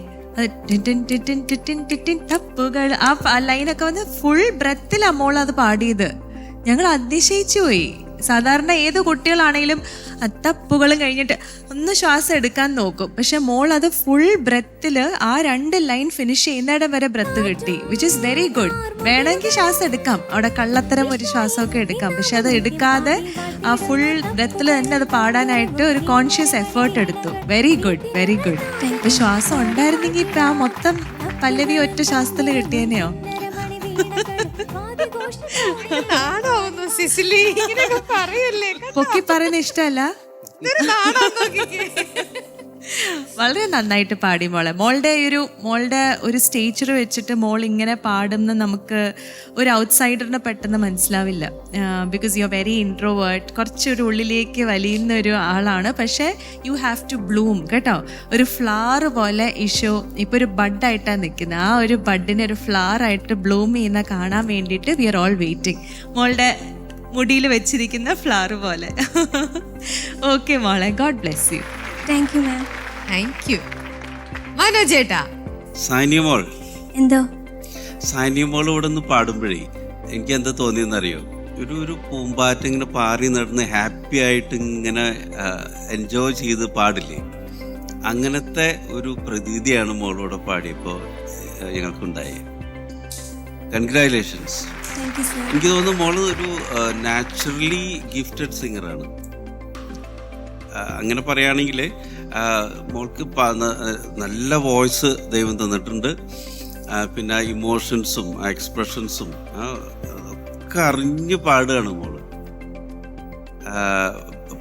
തപ്പുകൾ, ആ ലൈനൊക്കെ വന്ന് ഫുൾ ബ്രത്തിലാ മോൾ അത് പാടിയത്. ഞങ്ങൾ അതിശയിച്ചു പോയി. സാധാരണ ഏത് കുട്ടികളാണെങ്കിലും തപ്പുകളും കഴിഞ്ഞിട്ട് ഒന്ന് ശ്വാസം എടുക്കാൻ നോക്കും. പക്ഷെ മോൾ അത് ഫുൾ ബ്രെത്തില് ആ 2 ലൈൻ ഫിനിഷ് ചെയ്യുന്നിടം വരെ ബ്രെത്ത് കിട്ടി, വിച്ച് ഇസ് വെരി ഗുഡ്. വേണമെങ്കിൽ ശ്വാസം എടുക്കാം, അവിടെ കള്ളത്തരം ഒരു ശ്വാസമൊക്കെ എടുക്കാം. പക്ഷെ അത് എടുക്കാതെ ആ ഫുൾ ബ്രെത്തിൽ തന്നെ അത് പാടാനായിട്ട് ഒരു കോൺഷ്യസ് എഫേർട്ട് എടുത്തു. Very good, very good. ഇപ്പൊ ശ്വാസം ഉണ്ടായിരുന്നെങ്കിൽ ഇപ്പൊ ആ മൊത്തം പല്ലവി ഒറ്റ ശ്വാസത്തിൽ കിട്ടിയനെയോ? പൊക്കി പറയുന്ന ഇഷ്ടമല്ല. വളരെ നന്നായിട്ട് പാടി മോളെ. മോളുടെ ഒരു സ്റ്റേച്ചർ വെച്ചിട്ട് മോൾ ഇങ്ങനെ പാടുന്ന നമുക്ക് ഒരു ഔട്ട്സൈഡറിന് പെട്ടെന്ന് മനസ്സിലാവില്ല. Because you are very introvert, കുറച്ചൊരു ഉള്ളിലേക്ക് വലിയുന്ന ഒരു ആളാണ്. പക്ഷേ യു ഹാവ് ടു ബ്ലൂം കേട്ടോ. ഒരു ഫ്ലവർ പോലെ ഇഷ്യൂ ഇപ്പോൾ ഒരു ബഡായിട്ടാണ് നിൽക്കുന്നത്. ആ ഒരു ബഡിനെ ഒരു ഫ്ലവർ ആയിട്ട് ബ്ലൂം ചെയ്യുന്ന കാണാൻ വേണ്ടിയിട്ട് വി ആർ ഓൾ വെയിറ്റിംഗ്. മോളുടെ മുടിയിൽ വെച്ചിരിക്കുന്ന ഫ്ലവർ പോലെ. ഓക്കെ മോളെ, God bless you. Thank you ma'am. Thank you. മനോജേട്ടാ, സാനിയമോൾ, എന്തോ സാനിയമോൾ ഇവിടെ നിന്ന് പാടുമ്പോഴേ എനിക്ക് എന്താ തോന്നിയെന്നറിയോ? ഒരു പൂമ്പാറ്റ ഇങ്ങനെ പാറി നടന്ന് ഹാപ്പി ആയിട്ട് ഇങ്ങനെ എൻജോയ് ചെയ്ത് പാടില്ലേ, അങ്ങനത്തെ ഒരു പ്രതീതിയാണ് മോളോടെ പാടിയപ്പോൾ ഞങ്ങൾക്കുണ്ടായത്. കൺഗ്രാറ്റുലേഷൻസ്. എനിക്ക് തോന്നുന്നു മോള് ഒരു നാച്ചുറലി ഗിഫ്റ്റഡ് സിംഗറാണ്. അങ്ങനെ പറയുകയാണെങ്കിൽ മോൾക്ക് നല്ല വോയിസ് ദൈവം തന്നിട്ടുണ്ട്. പിന്നെ ഇമോഷൻസും എക്സ്പ്രഷൻസും ഒക്കെ അറിഞ്ഞ് പാടുകയാണ് മോള്.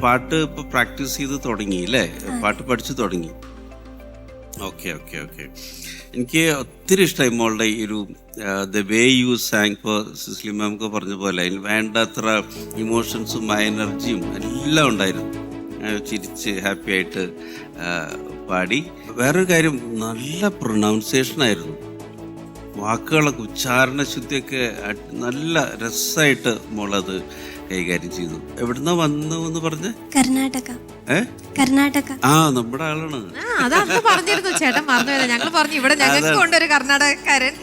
പാട്ട് ഇപ്പോൾ പ്രാക്ടീസ് ചെയ്ത് തുടങ്ങി അല്ലേ? പാട്ട് പഠിച്ചു തുടങ്ങി. Okay okay okay. എനിക്ക് ഒത്തിരി ഇഷ്ടമായി മോളുടെ ഈ ഒരു ദ വേ യു സാങ്. ഇപ്പോൾ സിസ്ലി മാമൊക്കെ പറഞ്ഞ പോലെ അതിന് വേണ്ടത്ര ഇമോഷൻസും എനർജിയും എല്ലാം ഉണ്ടായിരുന്നു. ചിരിച്ച് ഹാപ്പി ആയിട്ട് പാടി. വേറൊരു കാര്യം, നല്ല പ്രൊനൗൺസിയേഷനായിരുന്നു. വാക്കുകളൊക്കെ ഉച്ചാരണ ശുദ്ധിയൊക്കെ നല്ല രസമായിട്ട് മോളത് കൈകാര്യം ചെയ്തു. എവിടുന്ന വന്നു എന്ന് പറഞ്ഞ്? കർണാടക. കർണാടക. ആ നമ്മുടെ ആളാണ്. അത് അന്ന് പറഞ്ഞിരുന്നു ചേട്ടൻ മറന്നുപോയത്. ഞങ്ങൾ പറഞ്ഞു ഇവിടെ ഞങ്ങൾക്ക് കൊണ്ടൊരു കർണാടകക്കാരൻ,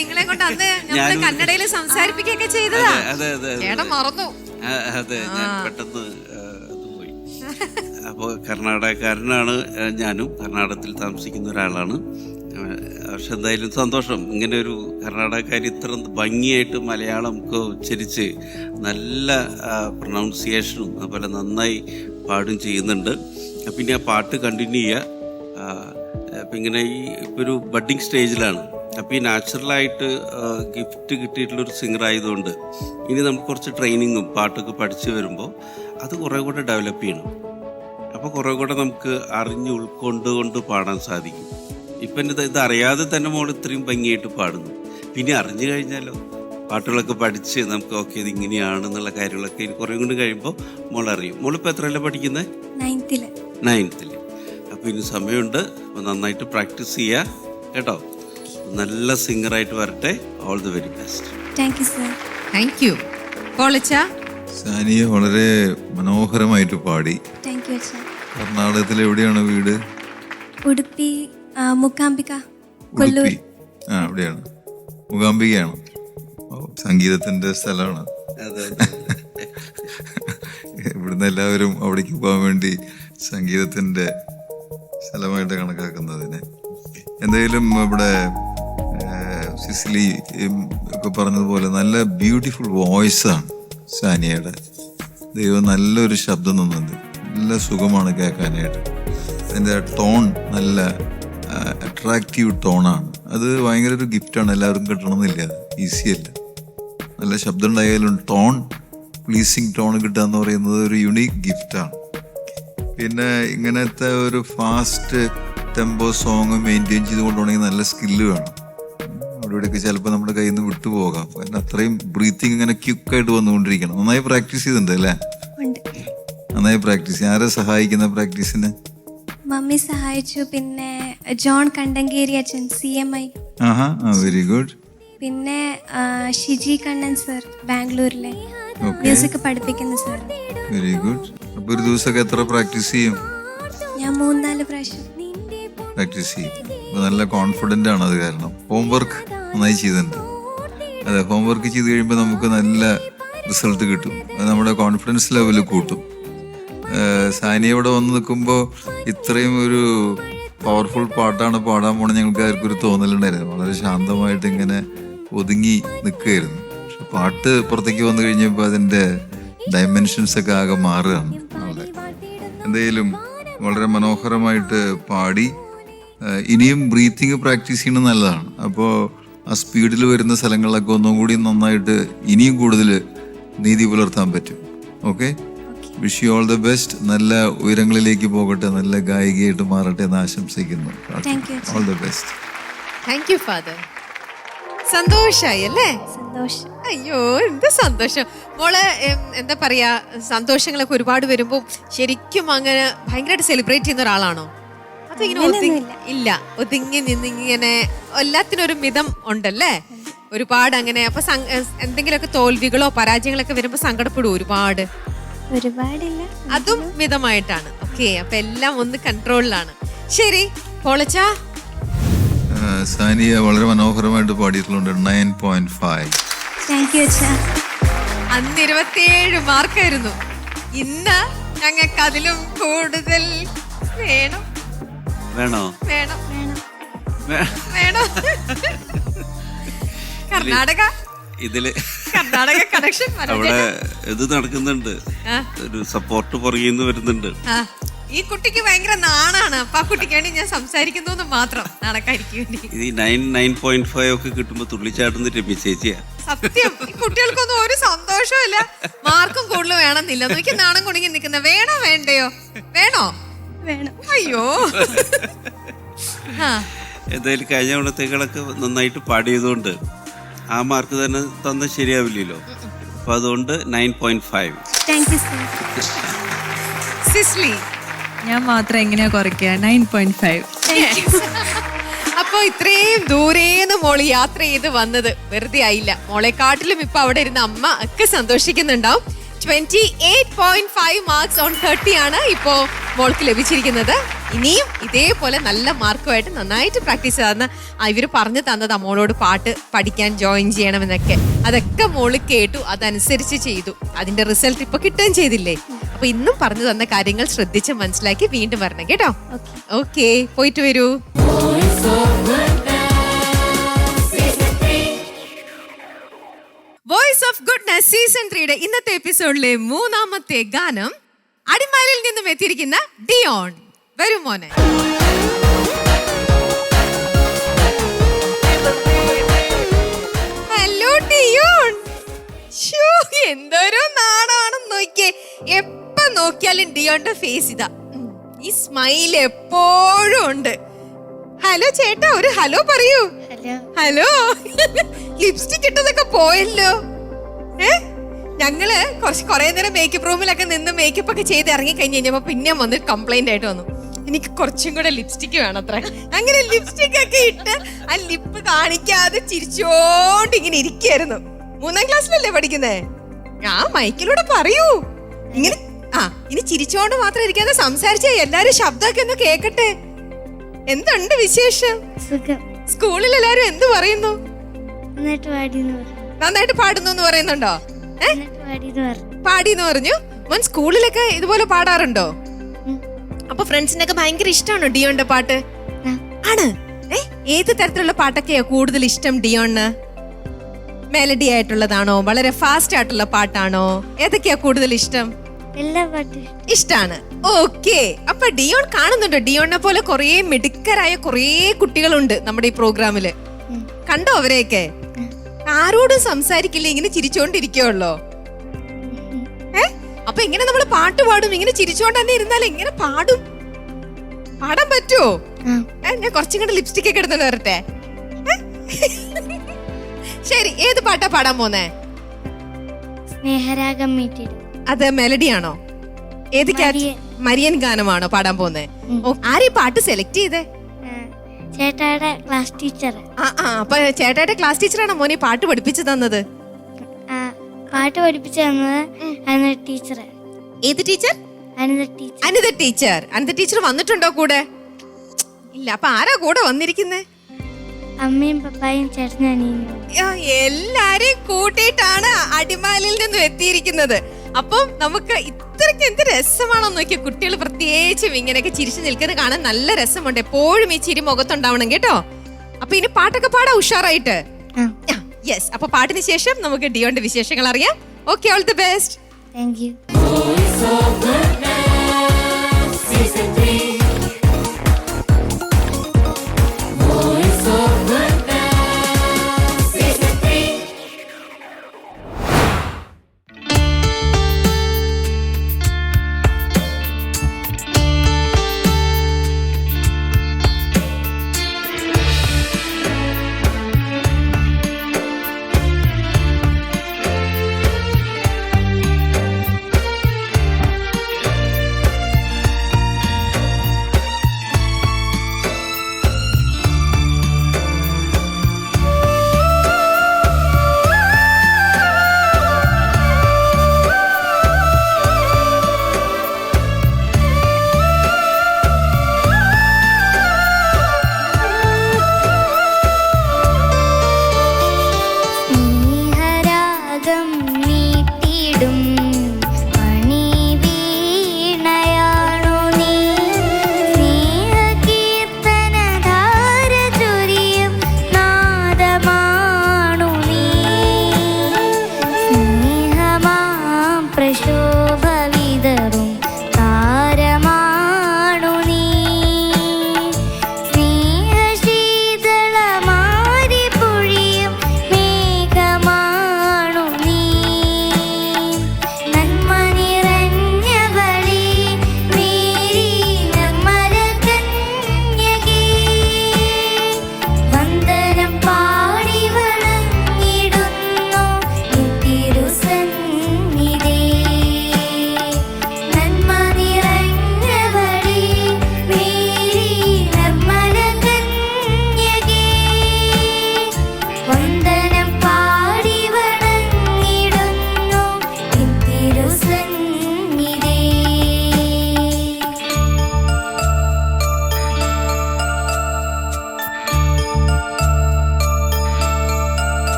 നിങ്ങളെ കൊണ്ട് അന്ന് ഞങ്ങൾ കന്നഡയിൽ സംസാരിപ്പിക്കുകയൊക്കെ ചെയ്തതാ. അതെ അതെ ചേട്ടൻ മറന്നു. അതെ, ഞാൻ പെട്ടെന്ന് അത് പോയി. അപ്പോൾ കർണാടകക്കാരനാണ് ഞാനും, കർണാടകത്തിൽ താമസിക്കുന്ന ഒരാളാണ്. പക്ഷെ എന്തായാലും സന്തോഷം, ഇങ്ങനെ ഒരു കർണാടകക്കാരി ഇത്ര ഭംഗിയായിട്ട് മലയാളം ഒക്കെ ഉച്ചരിച്ച് നല്ല പ്രൊനൗൺസിയേഷനും അതുപോലെ നന്നായി പാടും ചെയ്യുന്നുണ്ട്. പിന്നെ ആ പാട്ട് കണ്ടിന്യൂ ചെയ്യുക. അപ്പം ഇങ്ങനെ ഇപ്പോൾ ഒരു ബഡ്ഡിങ് സ്റ്റേജിലാണ്. അപ്പോൾ ഈ നാച്ചുറലായിട്ട് ഗിഫ്റ്റ് കിട്ടിയിട്ടുള്ളൊരു സിംഗർ ആയതുകൊണ്ട് ഇനി നമുക്ക് കുറച്ച് ട്രെയിനിങ്ങും പാട്ടൊക്കെ പഠിച്ചു വരുമ്പോൾ അത് കുറേ കൂടെ ഡെവലപ്പ് ചെയ്യണം. അപ്പോൾ കുറേ കൂടെ നമുക്ക് അറിഞ്ഞ് ഉൾക്കൊണ്ടുകൊണ്ട് പാടാൻ സാധിക്കും. ഇപ്പം ഇത് അറിയാതെ തന്നെ മോൾ ഇത്രയും ഭംഗിയായിട്ട് പാടുന്നു. പിന്നെ അറിഞ്ഞു കഴിഞ്ഞാലോ പാട്ടുകളൊക്കെ പഠിച്ച് നമുക്ക് ഓക്കെ ഇത് ഇങ്ങനെയാണെന്നുള്ള കാര്യങ്ങളൊക്കെ ഇനി കുറേ കൊണ്ട് കഴിയുമ്പോൾ മോൾ അറിയും. മോളിപ്പോൾ എത്രയല്ല പഠിക്കുന്നത്? 9th. അപ്പോൾ ഇനി സമയമുണ്ട്. അപ്പോൾ നന്നായിട്ട് പ്രാക്ടീസ് ചെയ്യുക കേട്ടോ. നല്ല സിംഗറായിട്ട് വരട്ടെ. All the very best. Thank you sir. Thank you. പോളച്ച, സാനിയ വളരെ മനോഹരമായിട്ട് പാടി. താങ്ക് യു അച്ഛാ. കർണാടകത്തിൽ എവിടെയാണ് വീട്? ഉടുപ്പി, മൂകാംബിക, കൊല്ലൂർ. ഉടുപ്പി. അവിടെയാണ്. മൂകാംബികയാണ്. സംഗീതത്തിന്റെ സ്ഥലമാണ്. ഇവിടുന്ന് എല്ലാവരും അവിടേക്ക് പോകാൻ വേണ്ടി സംഗീതത്തിന്റെ സ്ഥലമായിട്ട് കണക്കാക്കുന്നതിന്. എന്തായാലും ഇവിടെ സിസിലി ഒക്കെ പറഞ്ഞതുപോലെ നല്ല ബ്യൂട്ടിഫുൾ വോയിസാണ് സാനിയയുടെ. ദൈവം നല്ലൊരു ശബ്ദം തന്നുണ്ട്. നല്ല സുഖമാണ് കേൾക്കാനായിട്ട്. അതിൻ്റെ ടോൺ നല്ല അട്രാക്റ്റീവ് ടോണാണ്. അത് ഭയങ്കര ഒരു ഗിഫ്റ്റാണ്. എല്ലാവർക്കും കിട്ടണമെന്നില്ല, അത് ഈസിയല്ല. നല്ല ശബ്ദം ഉണ്ടായാലും ടോൺ, പ്ലീസിങ് ടോൺ കിട്ടുക എന്ന് പറയുന്നത് ഒരു യുണീക്ക് ഗിഫ്റ്റാണ്. പിന്നെ ഇങ്ങനത്തെ ഒരു ഫാസ്റ്റ് ടെമ്പോ സോങ് മെയിൻറ്റെയിൻ ചെയ്ത് കൊണ്ടുപോകണമെങ്കിൽ നല്ല സ്കില്ല് വേണം. അവിടെയൊക്കെ ചിലപ്പോൾ നമ്മുടെ കയ്യിൽ നിന്ന് വിട്ടുപോകാം. കാരണം അത്രയും ബ്രീത്തിങ് ഇങ്ങനെ ക്യുക്കായിട്ട് വന്നുകൊണ്ടിരിക്കണം. നന്നായി പ്രാക്ടീസ് ചെയ്തിട്ടുണ്ട് അല്ലേ? നന്നായി പ്രാക്ടീസ്. ആരെ സഹായിക്കുന്ന പ്രാക്ടീസിന്? മമ്മി സഹായിച്ചു. പിന്നെ ജോൺ കണ്ടങ്കേരി അച്ഛൻ, CMI. Very good. പിന്നെ ഷിജി കണ്ണൻ സർ, ബാംഗ്ലൂരിലെ മ്യൂസിക് പഠിപ്പിക്കുന്ന സർ. Very good. അപ്പൊ ഒരു ദിവസമൊക്കെ എത്ര പ്രാക്ടീസ് ചെയ്യും? ഞാൻ 3-4 പ്രാവശ്യം പ്രാക്ടീസ് ചെയ്യും. നല്ല കോൺഫിഡൻ്റ് ആണ് അത്. കാരണം ഹോംവർക്ക് നന്നായി ചെയ്തിട്ടുണ്ട്. അതെ, ഹോംവർക്ക് ചെയ്ത് കഴിയുമ്പോൾ നമുക്ക് നല്ല റിസൾട്ട് കിട്ടും. അത് നമ്മുടെ കോൺഫിഡൻസ് ലെവൽ കൂട്ടും. സാനിയ ഇവിടെ വന്ന് നിൽക്കുമ്പോൾ ഇത്രയും ഒരു പവർഫുൾ പാട്ടാണ് പാടാൻ പോണത് ഞങ്ങൾക്ക് ആർക്കും ഒരു തോന്നലുണ്ടായിരുന്നു. വളരെ ശാന്തമായിട്ട് ഇങ്ങനെ ഒതുങ്ങി നിൽക്കുകയായിരുന്നു. പക്ഷെ പാട്ട് പുറത്തേക്ക് വന്നു കഴിഞ്ഞപ്പോൾ അതിൻ്റെ ഡയമെൻഷൻസ് ഒക്കെ ആകെ മാറുകയാണ്. എന്തായാലും വളരെ മനോഹരമായിട്ട് പാടി. ഇനിയും ബ്രീത്തിങ് പ്രാക്ടീസ് ചെയ്യുന്നത് നല്ലതാണ്. അപ്പോൾ ആ സ്പീഡിൽ വരുന്ന സ്ഥലങ്ങളിലൊക്കെ ഒന്നും കൂടി നന്നായിട്ട് ഇനിയും കൂടുതൽ നീതി പുലർത്താൻ പറ്റും. Okay, wish you all the best. നല്ല ഉയരങ്ങളിലേക്ക് പോകട്ടെ, നല്ല ഗായികയായിട്ട് മാറട്ടെ എന്ന് ആശംസിക്കുന്നു. All the best. Thank you father. സന്തോഷായി അല്ലേ? സന്തോഷം. അയ്യോ, എന്ത് സന്തോഷം മോള്. എന്താ പറയാ, സന്തോഷങ്ങളൊക്കെ ഒരുപാട് വരുമ്പോ ശരിക്കും അങ്ങനെ ഭയങ്കരമായിട്ട് സെലിബ്രേറ്റ് ചെയ്യുന്ന ഒരാളാണോ? അതിങ്ങനെ ഇല്ല, ഒതുങ്ങി നിന്നിങ്ങനെ എല്ലാത്തിനും ഒരു മിതം ഉണ്ടല്ലേ? ഒരുപാട് അങ്ങനെ. അപ്പൊ എന്തെങ്കിലുമൊക്കെ തോൽവികളോ പരാജയങ്ങളൊക്കെ വരുമ്പോ സങ്കടപ്പെടും ഒരുപാട്? ഒരുപാടില്ല, അതും മിതമായിട്ടാണ്. ഓക്കെ, അപ്പൊ എല്ലാം ഒന്ന് കൺട്രോളിലാണ്. ശരി പോളച്ച. സാനിയ വളരെ മനോഹരമായിട്ട് പാടിയിട്ടുള്ളത് 9.5. താങ്ക് യു അച്ഛാ. അന്ന് 27 മാർക്കായിരുന്നു. ഇന്ന് ഞങ്ങൾക്ക് അതിലും കൂടുതൽ വേണം. വേണോ? വേണം വേണം. കർണാടക കണക്ഷൻ അവിടെ ഇത് നടക്കുന്നുണ്ട്. ഒരു സപ്പോർട്ട് പുറകിന്ന് വരുന്നുണ്ട്. ഈ കുട്ടിക്ക് ഭയങ്കര നാണാണ്. അപ്പൊ ആ കുട്ടിക്ക് വേണ്ടി ഞാൻ സംസാരിക്കുന്നു മാത്രം, നാണക്കാരിക്ക് വേണ്ടി. ഇത് 9.5 ഒക്കെ കിട്ടുമ്പോ തുള്ളിച്ചാട്ടുന്ന രമ്യ ചേച്ചിയാ. സത്യം, ഈ കുട്ടികൾക്കൊന്നും ഒരു സന്തോഷവും ഇല്ല. മാർക്കും കൂടുതൽ വേണമെന്നില്ല. നോക്കി നാണം കുടുങ്ങി നിൽക്കുന്ന. വേണോ വേണ്ടയോ? വേണോ? വേണം. അയ്യോ. എന്തായാലും കഴിഞ്ഞ തവണത്തേക്കാളൊക്കെ നന്നായിട്ട് പാടിയതുകൊണ്ട് ആ മാർക്ക് തന്നെ തന്ന ശരിയാവില്ലല്ലോ. അപ്പൊ അതുകൊണ്ട് 9.5. Thank you sir. സിസ്ലി, ഞാൻ മാത്രം എങ്ങനെയാ കുറയ്ക്കുക? 9.5. അപ്പൊ ഇത്രയും ദൂരേന്ന് മോള് യാത്ര ചെയ്ത് വന്നത് വെറുതെ ആയില്ല. മോളെക്കാട്ടിലും ഇപ്പൊ അവിടെ ഇരുന്ന അമ്മ ഒക്കെ സന്തോഷിക്കുന്നുണ്ടാവും. 28.5 മാർക്സ് ഓൺ 30 ആണ് ഇപ്പോ മോൾക്ക് ലഭിച്ചിരിക്കുന്നത്. ഇനിയും ഇതേപോലെ നല്ല മാർക്കുമായിട്ട് നന്നായിട്ട് പ്രാക്ടീസ് ചെയ്തെന്ന് ഇവര് പറഞ്ഞു തന്നത് മോളോട് പാട്ട് പഠിക്കാൻ ജോയിൻ ചെയ്യണമെന്നൊക്കെ. അതൊക്കെ മോള് കേട്ടു, അതനുസരിച്ച് ചെയ്തു. അതിന്റെ റിസൾട്ട് ഇപ്പൊ കിട്ടുകയും ചെയ്തില്ലേ? അപ്പൊ ഇന്നും പറഞ്ഞു തന്ന കാര്യങ്ങൾ ശ്രദ്ധിച്ച് മനസ്സിലാക്കി വീണ്ടും വരണം കേട്ടോ. ഓക്കെ, പോയിട്ട് വരൂ. വോയിസ് ഓഫ് ഗുഡ്നസ് സീസൺ 3യുടെ ഇന്നത്തെ എപ്പിസോഡിലെ മൂന്നാമത്തെ ഗാനം അടിമാലിയിൽ നിന്നും എത്തിയിരിക്കുന്ന ഡിയോൺ. വരൂ മോനെ. Hello Dion. ശ്ശോ, എന്തൊരു നാണാണെന്ന് നോക്കിയേ. എപ്പോ നോക്കിയാലും ഡിയോന്റെ ഫേസ് ഇതാ. ഈ സ്മൈൽ എപ്പോഴും ഉണ്ട്. ഹലോ ചേട്ടാ, ഒരു ഹലോ പറയൂ. ഹലോ. ലിപ്സ്റ്റിക് ഇട്ടതൊക്കെ പോയല്ലോ. ഞങ്ങള് കുറെ നേരം മേക്കപ്പ് റൂമിലൊക്കെ നിന്ന് മേക്കപ്പ് ഒക്കെ ചെയ്ത് ഇറങ്ങി കഴിഞ്ഞ് കഴിഞ്ഞപ്പോ പിന്നെ വന്ന് കംപ്ലൈന്റ് ആയിട്ട് വന്നു, എനിക്ക് കുറച്ചും കൂടെ ലിപ്സ്റ്റിക് വേണം അത്ര. അങ്ങനെ ലിപ്സ്റ്റിക് ഒക്കെ ഇട്ട് ആ ലിപ്പ് കാണിക്കാതെ ചിരിച്ചോണ്ട് ഇങ്ങനെ ഇരിക്കായിരുന്നു. 3ാം ക്ലാസ്സിലല്ലേ പഠിക്കുന്നേ? ആ മൈക്കിലൂടെ പറയൂ. ഇങ്ങനെ ഇനി ചിരിച്ചോണ്ട് മാത്രം ഇരിക്കാതെ സംസാരിച്ചേ, എല്ലാരും ശബ്ദമൊക്കെ ഒന്ന് കേക്കട്ടെ. എന്തുണ്ട് വിശേഷം? സ്കൂളിൽ എല്ലാരും എന്ത് പറയുന്നു? നന്നായിട്ട് പാടുന്നു എന്ന് പറയുന്നുണ്ടോ? പാടിന്ന് പറഞ്ഞു. മോൻ സ്കൂളിലൊക്കെ ഇതുപോലെ പാടാറുണ്ടോ? അപ്പൊ ഫ്രണ്ട്സിനൊക്കെ ഭയങ്കര ഇഷ്ടമാണോ ഡിയോന്റെ പാട്ട്? ആണ്. ഏത് തരത്തിലുള്ള പാട്ടൊക്കെയാ കൂടുതൽ ഇഷ്ടം ഡിയോണ്? മെലഡി ആയിട്ടുള്ളതാണോ, വളരെ ഫാസ്റ്റ് ആയിട്ടുള്ള പാട്ടാണോ, ഏതൊക്കെയാ കൂടുതൽ ഇഷ്ടം? എല്ലാ പാട്ടും ഇഷ്ടാണ്. ഓക്കെ, അപ്പൊ ഡിയോൺ കാണുന്നുണ്ടോ? ഡിയോണിനെ പോലെ കുറേ മിടുക്കരായ കുറേ കുട്ടികളുണ്ട് നമ്മുടെ ഈ പ്രോഗ്രാമില്. കണ്ടോ അവരെയൊക്കെ? ആരോടും സംസാരിക്കില്ല, ഇങ്ങനെ ചിരിച്ചോണ്ടിരിക്കുവല്ലോ. അപ്പൊ എങ്ങനെ നമ്മള് പാട്ട് പാടും? ഇങ്ങനെ ചിരിച്ചോണ്ട് തന്നെ ഇരുന്നാൽ എങ്ങനെ പാടും? പാടാൻ പറ്റുമോ? ഞാൻ കുറച്ചും കൂടെ ലിപ്സ്റ്റിക് ഒക്കെ എടുത്തോണ്ട് വരട്ടെ. ശരി, ഏത് പാട്ടാ പാടാൻ പോന്നേ? സ്നേഹരാഗം മീറ്റിടും. അത് മെലഡി ആണോ? ഏത് മരിയൻ ഗാനമാണോ പാടാൻ പോന്നേ? ആരീ പാട്ട് സെലക്ട് ചെയ്തേ? ചേട്ടായുടെ ക്ലാസ് ടീച്ചർ. അപ്പൊ ചേട്ടായുടെ ക്ലാസ് ടീച്ചറാണോ മോനെ പാട്ട് പഠിപ്പിച്ചു തന്നത്? പാട്ട് പഠിപ്പിച്ചു തന്നത് അനിത ടീച്ചർ. ഏത് teacher? Anitha teacher. Anitha teacher. Anitha teacher വന്നിട്ടുണ്ടോ കൂടെ? ഇല്ല. അപ്പൊ ആരാ കൂടെ വന്നിരിക്കുന്നേ? അമ്മയും പപ്പായും ചേട്ടനും അനിയനും. എല്ലാരെയും കൂട്ടിയിട്ടാണ് അടിമാലിയിൽ നിന്നും എത്തിയിരിക്കുന്നത്. അപ്പം നമുക്ക് ഇത്രയ്ക്ക് എന്ത് രസമാണോ നോക്കിയ കുട്ടികൾ പ്രത്യേകിച്ചും ഇങ്ങനെയൊക്കെ ചിരിച്ചു നിൽക്കുന്നത് കാണാൻ നല്ല രസമുണ്ട്. എപ്പോഴും ഈ ചിരി മുഖത്തുണ്ടാവണം കേട്ടോ. അപ്പൊ ഇനി പാട്ടൊക്കെ പാടാ ഉഷാറായിട്ട്. യെസ്. അപ്പൊ പാട്ടിന് ശേഷം നമുക്ക് ഡിയോന്റെ വിശേഷങ്ങൾ അറിയാം. Okay, all the best. Thank you.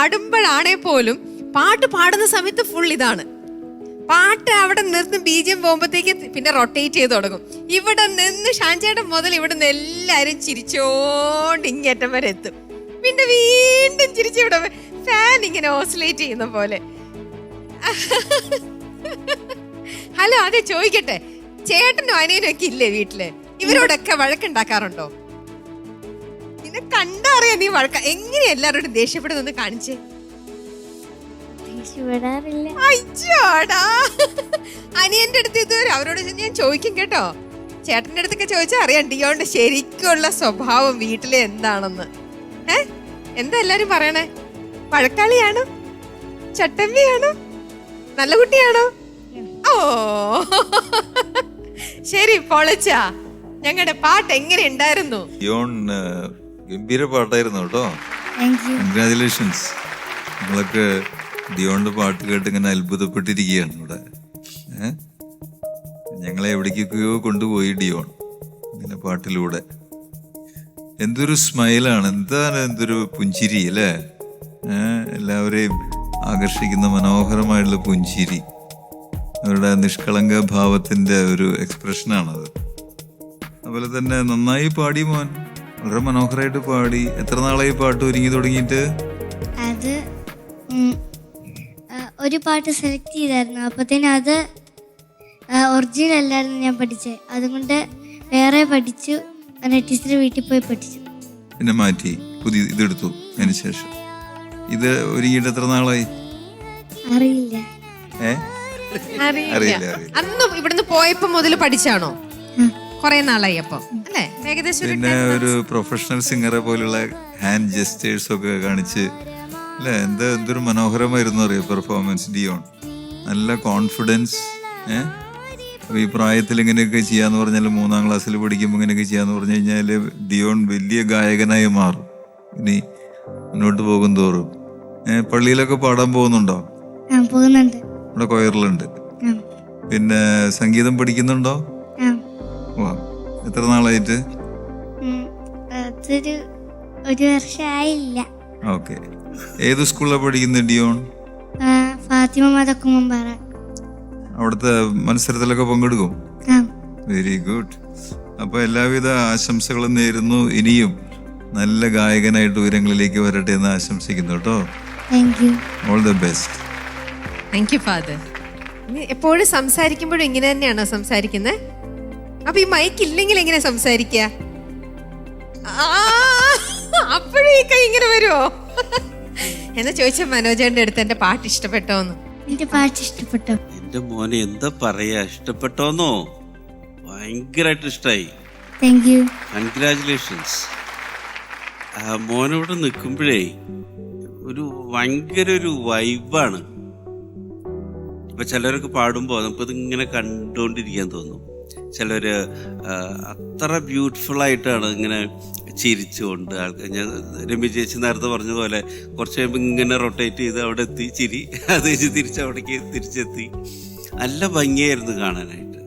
പാടുമ്പോഴാണേ പോലും പാട്ട് പാടുന്ന സമയത്ത് ഫുൾ ഇതാണ്. പാട്ട് അവിടെ നിർന്ന് ബീജം പോകുമ്പോഴത്തേക്ക് പിന്നെ റൊട്ടേറ്റ് ചെയ്ത് തുടങ്ങും. ഇവിടെ നിന്ന് ഷാൻചേട്ടൻ മുതൽ ഇവിടെ നിന്ന് എല്ലാവരും ചിരിച്ചോണ്ട് ഇങ്ങേറ്റം വരെ എത്തും. പിന്നെ വീണ്ടും ചിരിച്ച് ഇവിടെ ഫാൻ ഇങ്ങനെ ഓസിലേറ്റ് ചെയ്യുന്ന പോലെ. ഹലോ, അതെ ചോദിക്കട്ടെ, ചേട്ടനും അനിയനും ഒക്കെ ഇല്ലേ വീട്ടില്? ഇവരോടൊക്കെ വഴക്കുണ്ടാക്കാറുണ്ടോ? നിന്നെ കണ്ടറിയാം നീ വഴക്ക. എങ്ങനെ എല്ലാവരോടും ദേഷ്യപ്പെടുന്നൊന്ന് കാണിച്ചേ. ദേഷ്യപ്പെടാറില്ല. അയ്യോടാ, അനിയന്റെ അടുത്ത് ഇതുവരെ അവരോട് ഞാൻ ചോദിക്കും കേട്ടോ. ചേട്ടന്റെ അടുത്തൊക്കെ ചോദിച്ചാൽ അറിയാം ഡിയോന്റെ ശരിക്കുള്ള സ്വഭാവം വീട്ടിലെ എന്താണെന്ന്. എന്താ എല്ലാരും പറയണേ? വഴക്കാളിയാണോ? ചട്ടമ്പിയാണോ? നല്ല കുട്ടിയാണോ? ഓ ശരി പൊളിച്ചാ. ഞങ്ങളുടെ പാട്ട് എങ്ങനെ ഉണ്ടായിരുന്നു? ഡിയോൺ ഗംഭീര പാട്ടായിരുന്നു കേട്ടോ. Thank U. കൺഗ്രാജുലേഷൻസ്. നമ്മളൊക്കെ ഡിയോണിന്റെ പാട്ട് കേട്ട് ഇങ്ങനെ അത്ഭുതപ്പെട്ടിരിക്കുകയാണ് ഇവിടെ. ഞങ്ങളെ എവിടേക്കൊക്കെയോ കൊണ്ടുപോയി ഡിയോൺ ഇങ്ങനെ പാട്ടിലൂടെ. എന്തൊരു സ്മൈലാണ്, എന്തൊരു പുഞ്ചിരി അല്ലേ. എല്ലാവരെയും ആകർഷിക്കുന്ന മനോഹരമായിട്ടുള്ള പുഞ്ചിരി, അവരുടെ നിഷ്കളങ്ക ഭാവത്തിന്റെ ഒരു എക്സ്പ്രഷനാണത്. അതുപോലെ തന്നെ നന്നായി പാടി മോൻ, വളരെ മനോഹരമായിട്ട് പാടി. എത്ര നാളായി പാട്ട് ഒരുങ്ങി തുടങ്ങിയിട്ട്? അത് ഒരു പാട്ട് സെലക്ട് ചെയ്തായിരുന്നു. അപ്പത്തേനും അത് ഒറിജിനൽ അല്ലായിരുന്നു ഞാൻ പഠിച്ചത്. അതുകൊണ്ട് വേറെ പഠിച്ചു, ടീച്ചർ വീട്ടിൽ പോയി പഠിച്ചു. പിന്നെ മാറ്റി പുതിയ ഇതെടുത്തു. അതിന് ശേഷം ഇത് ഒരുങ്ങിയിട്ട് എത്ര നാളായി? അറിയില്ല. അറിയില്ല. അന്ന് ഇവിടുന്ന് പോയപ്പോ മുതൽ പഠിച്ചാണോ? കൊറേ നാളായി അപ്പൊ അല്ലേ? ഏകദേശം പിന്നെ ഒരു പ്രൊഫഷണൽ സിംഗറെ പോലുള്ള ഹാൻഡ് ജെസ്റ്റേഴ്സ് ഒക്കെ കാണിച്ച് അല്ലേ. എന്തൊരു മനോഹരമായിരുന്നു അറിയാം പെർഫോമൻസ്. ഡിയോൺ നല്ല കോൺഫിഡൻസ്. ഈ പ്രായത്തിൽ ഇങ്ങനെയൊക്കെ ചെയ്യാന്ന് പറഞ്ഞാൽ, 3ാം ക്ലാസ്സിൽ പഠിക്കുമ്പോൾ ഇങ്ങനെയൊക്കെ ചെയ്യാന്ന് പറഞ്ഞു കഴിഞ്ഞാൽ ഡിയോൺ വലിയ ഗായകനായി മാറും ഇനി മുന്നോട്ട് പോകും തോറും. പള്ളിയിലൊക്കെ പാടാൻ പോകുന്നുണ്ടോ? പോകുന്നുണ്ട്. ഇവിടെ കൊയറിലുണ്ട്. പിന്നെ സംഗീതം പഠിക്കുന്നുണ്ടോ? എത്ര നാളായിട്ട്? അതൊരു 1 വർഷമായില്ല. ഓക്കെ. ഏത് സ്കൂളിലാണ് പഠിക്കുന്നത് ഡിയോൺ? ഫാത്തിമ മദക്കുമുമ്പാറ. അവിടുത്തെ മത്സരത്തിലൊക്കെ പങ്കെടുക്കും? Very good. അപ്പൊ എല്ലാവിധ ആശംസകളും നേരുന്നു. ഇനിയും നല്ല ഗായകനായിട്ട് ഉയരങ്ങളിലേക്ക് വരട്ടെ എന്ന് ആശംസിക്കുന്നു കേട്ടോ. All the best. Thank you father. എപ്പോഴും സംസാരിക്കുമ്പോഴും ഇങ്ങനെ തന്നെയാണോ സംസാരിക്കുന്നത്? അപ്പൊ ഈ മൈക്ക് ഇല്ലെങ്കിൽ എങ്ങനെ സംസാരിക്കുക? അപ്പോഴും ഈ കൈ ഇങ്ങനെ വരുമോ? എന്നാ ചോദിച്ച മനോജന്റെ അടുത്ത് എന്റെ പാട്ട് ഇഷ്ടപ്പെട്ടോന്ന്. എന്റെ പാട്ട് ഇഷ്ടപ്പെട്ടോ? എന്റെ മോനെ എന്താ പറയാ, ഇഷ്ടപ്പെട്ടോന്നോ? ഭയങ്കരമായിട്ട് ഇഷ്ടായി. Thank you. കൺഗ്രാജുലേഷൻസ്. മോനോട് നിൽക്കുമ്പോഴേ ഒരു ഭയങ്കര ഒരു വൈബാണ്. ഇപ്പൊ ചിലരൊക്കെ പാടുമ്പോൾ നമുക്കത് ഇങ്ങനെ കണ്ടുകൊണ്ടിരിക്കാൻ തോന്നും. ചിലര് അത്ര ബ്യൂട്ടിഫുൾ ആയിട്ടാണ് ഇങ്ങനെ ചിരിച്ചുകൊണ്ട് ആൾക്കാർ. ഞാൻ രമ്യ ചേച്ചി നേരത്തെ പറഞ്ഞ പോലെ കുറച്ച് കഴിയുമ്പോൾ ഇങ്ങനെ റൊട്ടേറ്റ് ചെയ്ത് അവിടെ എത്തി ചിരി, അത് കഴിഞ്ഞ് തിരിച്ചവിടേക്ക് തിരിച്ചെത്തി. നല്ല ഭംഗിയായിരുന്നു കാണാനായിട്ട്.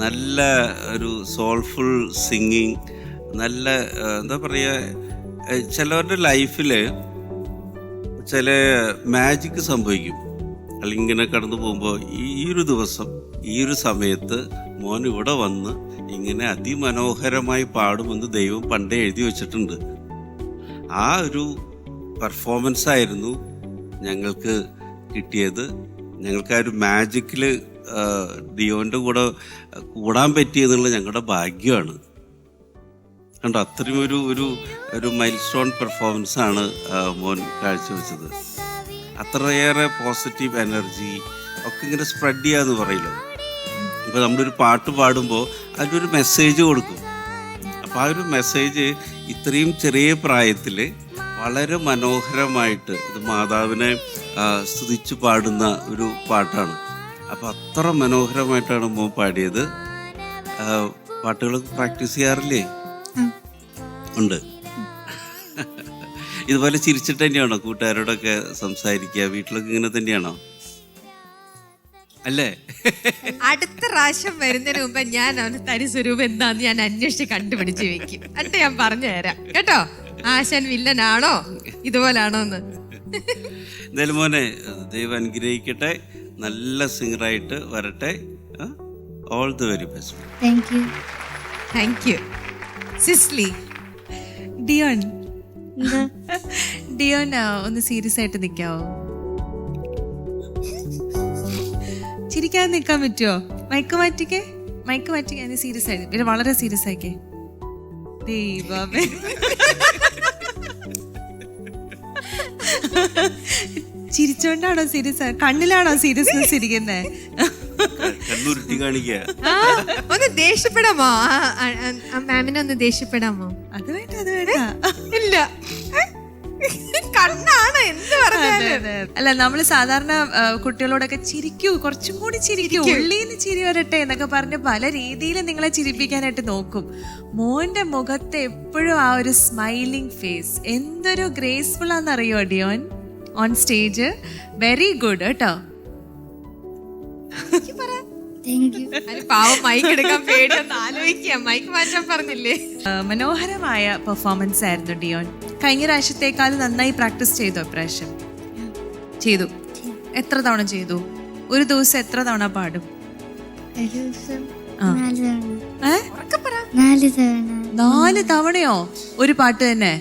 നല്ല ഒരു സോൾഫുൾ സിംഗിങ്, നല്ല എന്താ പറയുക, ചിലവരുടെ ലൈഫിൽ ചില മാജിക് സംഭവിക്കും. അല്ലെങ്കിൽ ഇങ്ങനെ കടന്നു പോകുമ്പോൾ ഈ ഒരു ദിവസം ഈ ഒരു സമയത്ത് മോൻ ഇവിടെ വന്ന് ഇങ്ങനെ അതിമനോഹരമായി പാടുമെന്ന് ദൈവം പണ്ടേ എഴുതി വച്ചിട്ടുണ്ട്. ആ ഒരു പെർഫോമൻസ് ആയിരുന്നു ഞങ്ങൾക്ക് കിട്ടിയത്. ഞങ്ങൾക്ക് ആ ഒരു മാജിക്കിൽ ഡിയോൻ്റെ കൂടെ കൂടാൻ പറ്റിയെന്നുള്ള ഞങ്ങളുടെ ഭാഗ്യമാണ്. കണ്ടോ, അത്രയും ഒരു മൈൽ സ്റ്റോൺ പെർഫോമൻസാണ് മോൻ കാഴ്ചവെച്ചത്. അത്രയേറെ പോസിറ്റീവ് എനർജി ഒക്കെ ഇങ്ങനെ സ്പ്രെഡ് ചെയ്യാന്ന് പറയല്ലോ. ഇപ്പോൾ നമ്മളൊരു പാട്ട് പാടുമ്പോൾ അതിലൊരു മെസ്സേജ് കൊടുക്കും. അപ്പോൾ ആ ഒരു മെസ്സേജ് ഇത്രയും ചെറിയ പ്രായത്തിൽ വളരെ മനോഹരമായിട്ട്, ഇത് മാതാവിനെ സ്തുതിച്ച് പാടുന്ന ഒരു പാട്ടാണ്. അപ്പോൾ അത്ര മനോഹരമായിട്ടാണ് മോൻ പാടിയത്. പാട്ടുകളൊക്കെ പ്രാക്ടീസ് ചെയ്യാറില്ലേ? ഉണ്ട്. ഇതുപോലെ ചിരിച്ചിട്ട് തന്നെയാണോ കൂട്ടുകാരോടൊക്കെ സംസാരിക്കുക? വീട്ടിലൊക്കെ ഇങ്ങനെ തന്നെയാണോ? അല്ലേ? അടുത്ത പ്രാവശ്യം വരുന്നതിന് മുമ്പ് ഞാൻ അവന് തനി സ്വരൂപം എന്താന്ന് ഞാൻ അന്വേഷിച്ച് കണ്ടുപിടിച്ച് വെക്കും. എന്നിട്ട് ഞാൻ പറഞ്ഞു തരാം കേട്ടോ, ആശാൻ വില്ലനാണോ ഇതുപോലാണോ എന്ന്. എന്തായാലും മോനെ ദൈവം അനുഗ്രഹിക്കട്ടെ, നല്ല സിംഗറായിട്ട് വരട്ടെ. All the very best. Thank you. Thank you. സിസ്ലി. ഡിയോൺ, എന്താ? ഡിയോൺ ഒന്ന് സീരിയസ് ആയിട്ട് നിൽക്കാവോ? ചിരിക്കാതെ നിൽക്കാൻ പറ്റുമോ? മൈക്ക് മാറ്റിക്കേ, മൈക്ക് മാറ്റിക്കേ. സീരിയസ് ആയിട്ട്, പിന്നെ വളരെ സീരിയസ് ആയിക്കേ. ദൈവമേ, ചിരിച്ചോണ്ടാണോ സീരിയസ്? കണ്ണിലാണോ സീരിയസ്നെസ് ഇരിക്കുന്നേ? കണ്ണുരുട്ടി കാണിക്കുക. ഒന്ന് ദേഷ്യപ്പെടാമോ? മാമിനെ ഒന്ന് ദേഷ്യപ്പെടാമോ? അത് വേണ്ട, അത് വേണ്ട. ഇല്ല, കണ്ണാണ് എന്ത് പറഞ്ഞാലും. അല്ല, നമ്മള് സാധാരണ കുട്ടികളോടൊക്കെ ചിരിക്കൂ, കുറച്ചും കൂടി ചിരിക്കൂ, ഉള്ളിന്ന് ചിരി വരട്ടെ എന്നൊക്കെ പറഞ്ഞ് പല രീതിയിൽ നിങ്ങളെ ചിരിപ്പിക്കാനായിട്ട് നോക്കും. മോന്റെ മുഖത്ത് എപ്പോഴും ആ ഒരു സ്മൈലിംഗ് ഫേസ് എന്തൊരു ഗ്രേസ്ഫുൾ ആണെന്നറിയോ Dion? On stage very good കേട്ടോ. Thank you. പാവം മൈക്ക് എടുക്കാൻ പേടിയൊന്ന് ആലോചിക്കാം. മൈക്ക് മാറ്റാൻ പറഞ്ഞില്ലേ? മനോഹരമായ പെർഫോമൻസ് ആയിരുന്നു ഡിയോൻ. കഴിഞ്ഞ പ്രാവശ്യത്തേക്കാൾ നന്നായി പ്രാക്ടീസ് ചെയ്തു. ഇപ്രാവശ്യം ചെയ്തു. എത്ര തവണ ചെയ്തു? ഒരു ദിവസം എത്ര തവണ പാടും? ഒരു ദിവസം 4 തവണ. 4 തവണ. 4 തവണയോ ഒരു പാട്ട് തന്നെ?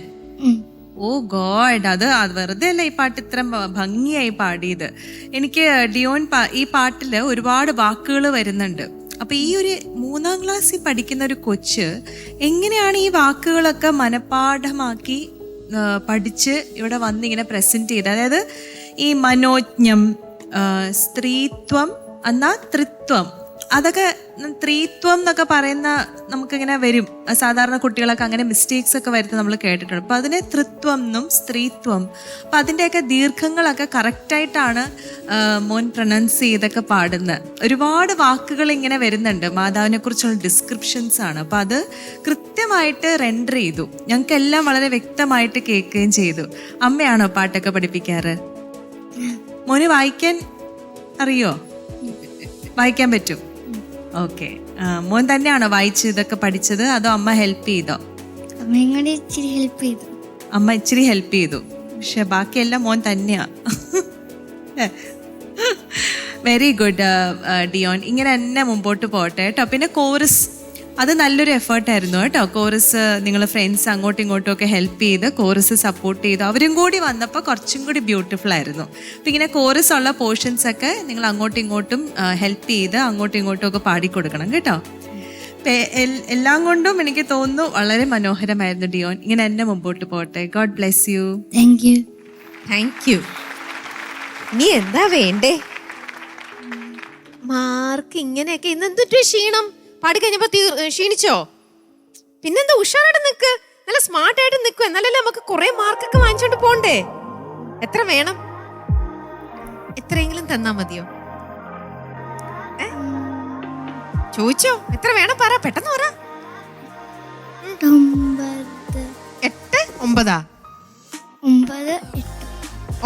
ഉം. ഓ ഗോഡ്, അത് വെറുതെ അല്ല ഈ പാട്ട് ഇത്ര ഭംഗിയായി പാടിയത്. എനിക്ക് ഡിയോൻ ഈ പാട്ടില് ഒരുപാട് വാക്കുകൾ വരുന്നുണ്ട്. അപ്പൊ ഈ ഒരു 3ാം ക്ലാസ്സിൽ പഠിക്കുന്ന ഒരു കൊച്ച് എങ്ങനെയാണ് ഈ വാക്കുകളൊക്കെ മനഃപാഠമാക്കി പഠിച്ച് ഇവിടെ വന്ന് ഇങ്ങനെ പ്രസന്റ് ചെയ്ത്, അതായത് ഈ മനോജ്ഞം, സ്ത്രീത്വം എന്നാ ത്രിത്വം, അതൊക്കെ ത്രീത്വം എന്നൊക്കെ പറയുന്ന നമുക്കിങ്ങനെ വരും. സാധാരണ കുട്ടികളൊക്കെ അങ്ങനെ മിസ്റ്റേക്സ് ഒക്കെ വരുന്നത് നമ്മൾ കേട്ടിട്ടുണ്ട്. അപ്പൊ അതിനെ ത്രിത്വം എന്നും സ്ത്രീത്വം, അപ്പൊ അതിൻ്റെയൊക്കെ ദീർഘങ്ങളൊക്കെ കറക്റ്റായിട്ടാണ് മോൻ പ്രൊനൗൺസ് ചെയ്തൊക്കെ പാടുന്നത്. ഒരുപാട് വാക്കുകൾ ഇങ്ങനെ വരുന്നുണ്ട്, മാതാവിനെ കുറിച്ചുള്ള ഡിസ്ക്രിപ്ഷൻസ് ആണ്. അപ്പൊ അത് കൃത്യമായിട്ട് റെൻഡർ ചെയ്തു, ഞങ്ങൾക്കെല്ലാം വളരെ വ്യക്തമായിട്ട് കേൾക്കുകയും ചെയ്തു. അമ്മയാണോ പാട്ടൊക്കെ പഠിപ്പിക്കാറ്? മോന് വായിക്കാൻ അറിയോ? വായിക്കാൻ പറ്റും? ഓക്കെ. മോൻ തന്നെയാണോ വായിച്ച് ഇതൊക്കെ പഠിച്ചത്, അതോ അമ്മ ഹെൽപ്പ് ചെയ്തോ? അമ്മയും കൂടി ഇച്ചിരി ഹെൽപ്പ് ചെയ്തു. അമ്മ ഇച്ചിരി ഹെൽപ്പ് ചെയ്തു, പക്ഷെ ബാക്കിയെല്ലാം മോൻ തന്നെയാ. വെരി ഗുഡ് ഡിയോൺ, ഇങ്ങനെ തന്നെ മുമ്പോട്ട് പോട്ടെ കേട്ടോ. പിന്നെ കോറസ്, അത് നല്ലൊരു എഫേർട്ടായിരുന്നു കേട്ടോ. കോറസ് നിങ്ങൾ ഫ്രണ്ട്സ് അങ്ങോട്ടും ഇങ്ങോട്ടും ഒക്കെ ഹെൽപ്പ് ചെയ്ത് കോറസ് സപ്പോർട്ട് ചെയ്തു. അവരും കൂടി വന്നപ്പോൾ കുറച്ചും കൂടി ബ്യൂട്ടിഫുൾ ആയിരുന്നു. അപ്പം ഇങ്ങനെ കോറസ് ഉള്ള പോർഷൻസ് ഒക്കെ നിങ്ങൾ അങ്ങോട്ടും ഇങ്ങോട്ടും ഹെൽപ്പ് ചെയ്ത് അങ്ങോട്ടും ഇങ്ങോട്ടും ഒക്കെ പാടിക്കൊടുക്കണം കേട്ടോ. എല്ലാം കൊണ്ടും എനിക്ക് തോന്നുന്നു വളരെ മനോഹരമായിരുന്നു ഡിയോൻ. ഇങ്ങനെ തന്നെ മുമ്പോട്ട് പോട്ടെ. God bless you. Thank you. Thank U. നീ എന്താ വേണ്ടേ? മാർക്ക് ഇങ്ങനെയൊക്കെ ഇന്നെന്തൊരു ക്ഷീണം? പാടി കഴിഞ്ഞപ്പോ ക്ഷീണിച്ചോ? പിന്നെന്താ, ഉഷാറായിട്ട് നിക്ക്, നല്ല സ്മാർട്ടായിട്ട് നിൽക്കുക, എന്നാലല്ലേ നമുക്ക് കുറെ മാർക്കൊക്കെ വാങ്ങിച്ചോണ്ട് പോണ്ടേ. എത്ര വേണം? എത്രയെങ്കിലും തന്നാ മതിയോ? ചോദിച്ചോ എത്ര വേണം? പറ, പെട്ടെന്ന് പറ. 8 9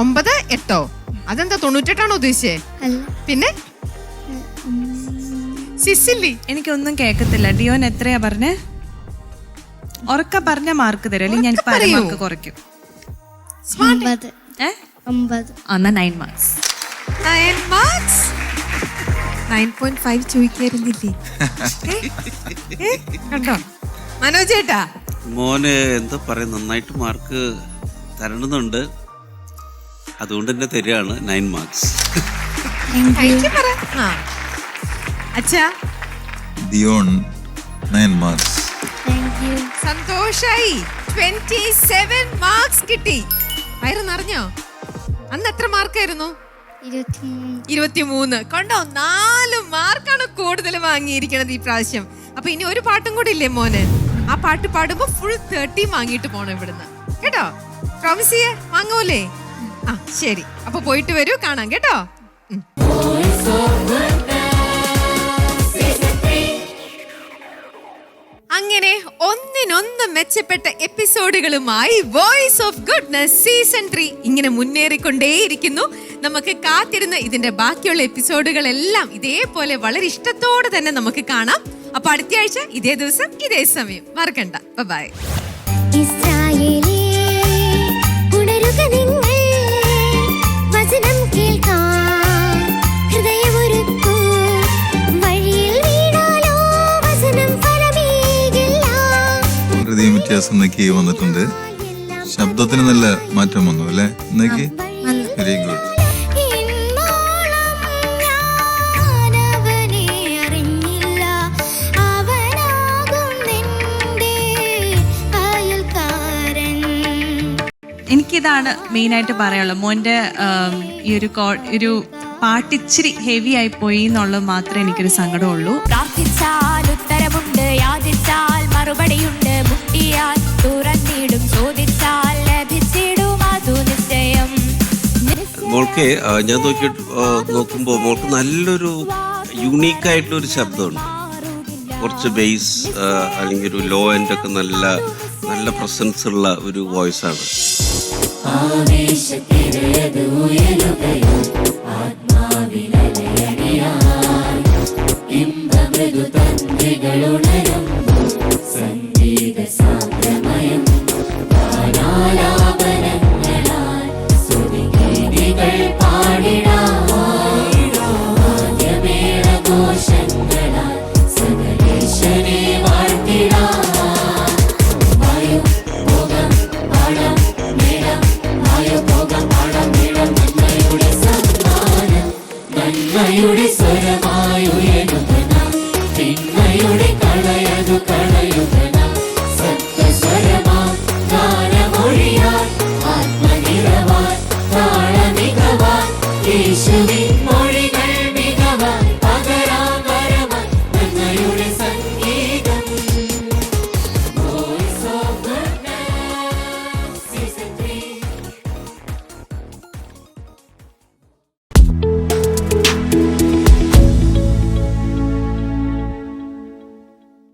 9 8. അതെന്താ 98ആണോ ഉദ്ദേശിച്ചേ? പിന്നെ സിസിലി, എനിക്കൊന്നും കേൾക്കത്തില്ല. ഡിയോൻ എത്രയാ പറഞ്ഞേ? ഉറക്ക പറഞ്ഞ മാർക്ക് തരും, അല്ലെങ്കിൽ ഞാൻ മാർക്ക് കുറയ്ക്കും. 9 മാർക്സ്. 9 മാർക്സ്. 9.5 ചോദിക്കായിരുന്നില്ലേ? കണ്ടോ മനോജേട്ടാ? മോന് എന്താ പറയാ, നന്നായിട്ട് മാർക്ക് തരണമെന്നുണ്ട്, അതുകൊണ്ട് തന്നെ തരികയാണ് 9 മാർക്സ്. അച്ഛാ ദിയോൺ 9 മാർക്സ്. സന്തോഷായി. 27 മാർക്സ് കിട്ടി. വയറ് നിറഞ്ഞോ? അന്ന് എത്ര മാർക്കായിരുന്നു? 23. കണ്ടോ, 4 മാർക്കാണ് കൂടുതൽ വാങ്ങിയിരിക്കണത് ഈ പ്രാവശ്യം. അപ്പൊ ഇനി ഒരു പാട്ടും കൂടി ഇല്ലേ മോന്? ആ പാട്ട് പാടുമ്പോ ഫുൾ 30 വാങ്ങിയിട്ട് പോണം ഇവിടുന്ന് കേട്ടോ. പ്രോമിസ് ചെയ്യേ, വാങ്ങൂലേ? ആ ശരി, അപ്പൊ പോയിട്ട് വരൂ, കാണാം കേട്ടോ. അങ്ങനെ ഒന്നിനൊന്ന് മെച്ചപ്പെട്ട എപ്പിസോഡുകളുമായി വോയിസ് ഓഫ് ഗുഡ്നസ് സീസൺ 3 ഇങ്ങനെ മുന്നേറിക്കൊണ്ടേയിരിക്കുന്നു. നമുക്ക് കാത്തിരുന്ന ഇതിന്റെ ബാക്കിയുള്ള എപ്പിസോഡുകളെല്ലാം ഇതേപോലെ വളരെ ഇഷ്ടത്തോടെ തന്നെ നമുക്ക് കാണാം. അപ്പൊ അടുത്ത ആഴ്ച ഇതേ ദിവസം ഇതേ സമയം മറക്കണ്ട. ബൈ. വ്യത്യാസം ഇന്നേക്ക് വന്നിട്ടുണ്ട്. ശബ്ദത്തിന് നല്ല മാറ്റം വന്നു അല്ലേ ഇന്നേക്ക്? Very good. എനിക്കിതാണ് മെയിനായിട്ട് പറയാനുള്ളത്. മോൻ്റെ ഈ ഒരു പാട്ട് ഇച്ചിരി ഹെവി ആയി പോയി എന്നുള്ളത് മാത്രമേ എനിക്കൊരു സങ്കടമുള്ളൂ. പ്രാർത്ഥിച്ചാൽ ഉത്തരമുണ്ട്, യാചിച്ചാൽ മറുപടിയുണ്ട്, മുട്ടിയാൽ തുറന്നിടും, ചോദിച്ചാൽ ലഭിച്ചിടും, അതു നിശ്ചയം. മോൾക്ക് ഞാൻ നോക്കുമ്പോൾ മോൾക്ക് നല്ലൊരു യുണീക്കായിട്ടുള്ളൊരു ശബ്ദമുണ്ട്. കുറച്ച് ബേസ് അല്ലെങ്കിൽ ഒരു ലോ എൻഡ് ഒക്കെ നല്ല നല്ല പ്രസൻസ് ഉള്ള ഒരു വോയിസ് ആണ്. ഇമ്പമൃദു തന്ത്രികളുണര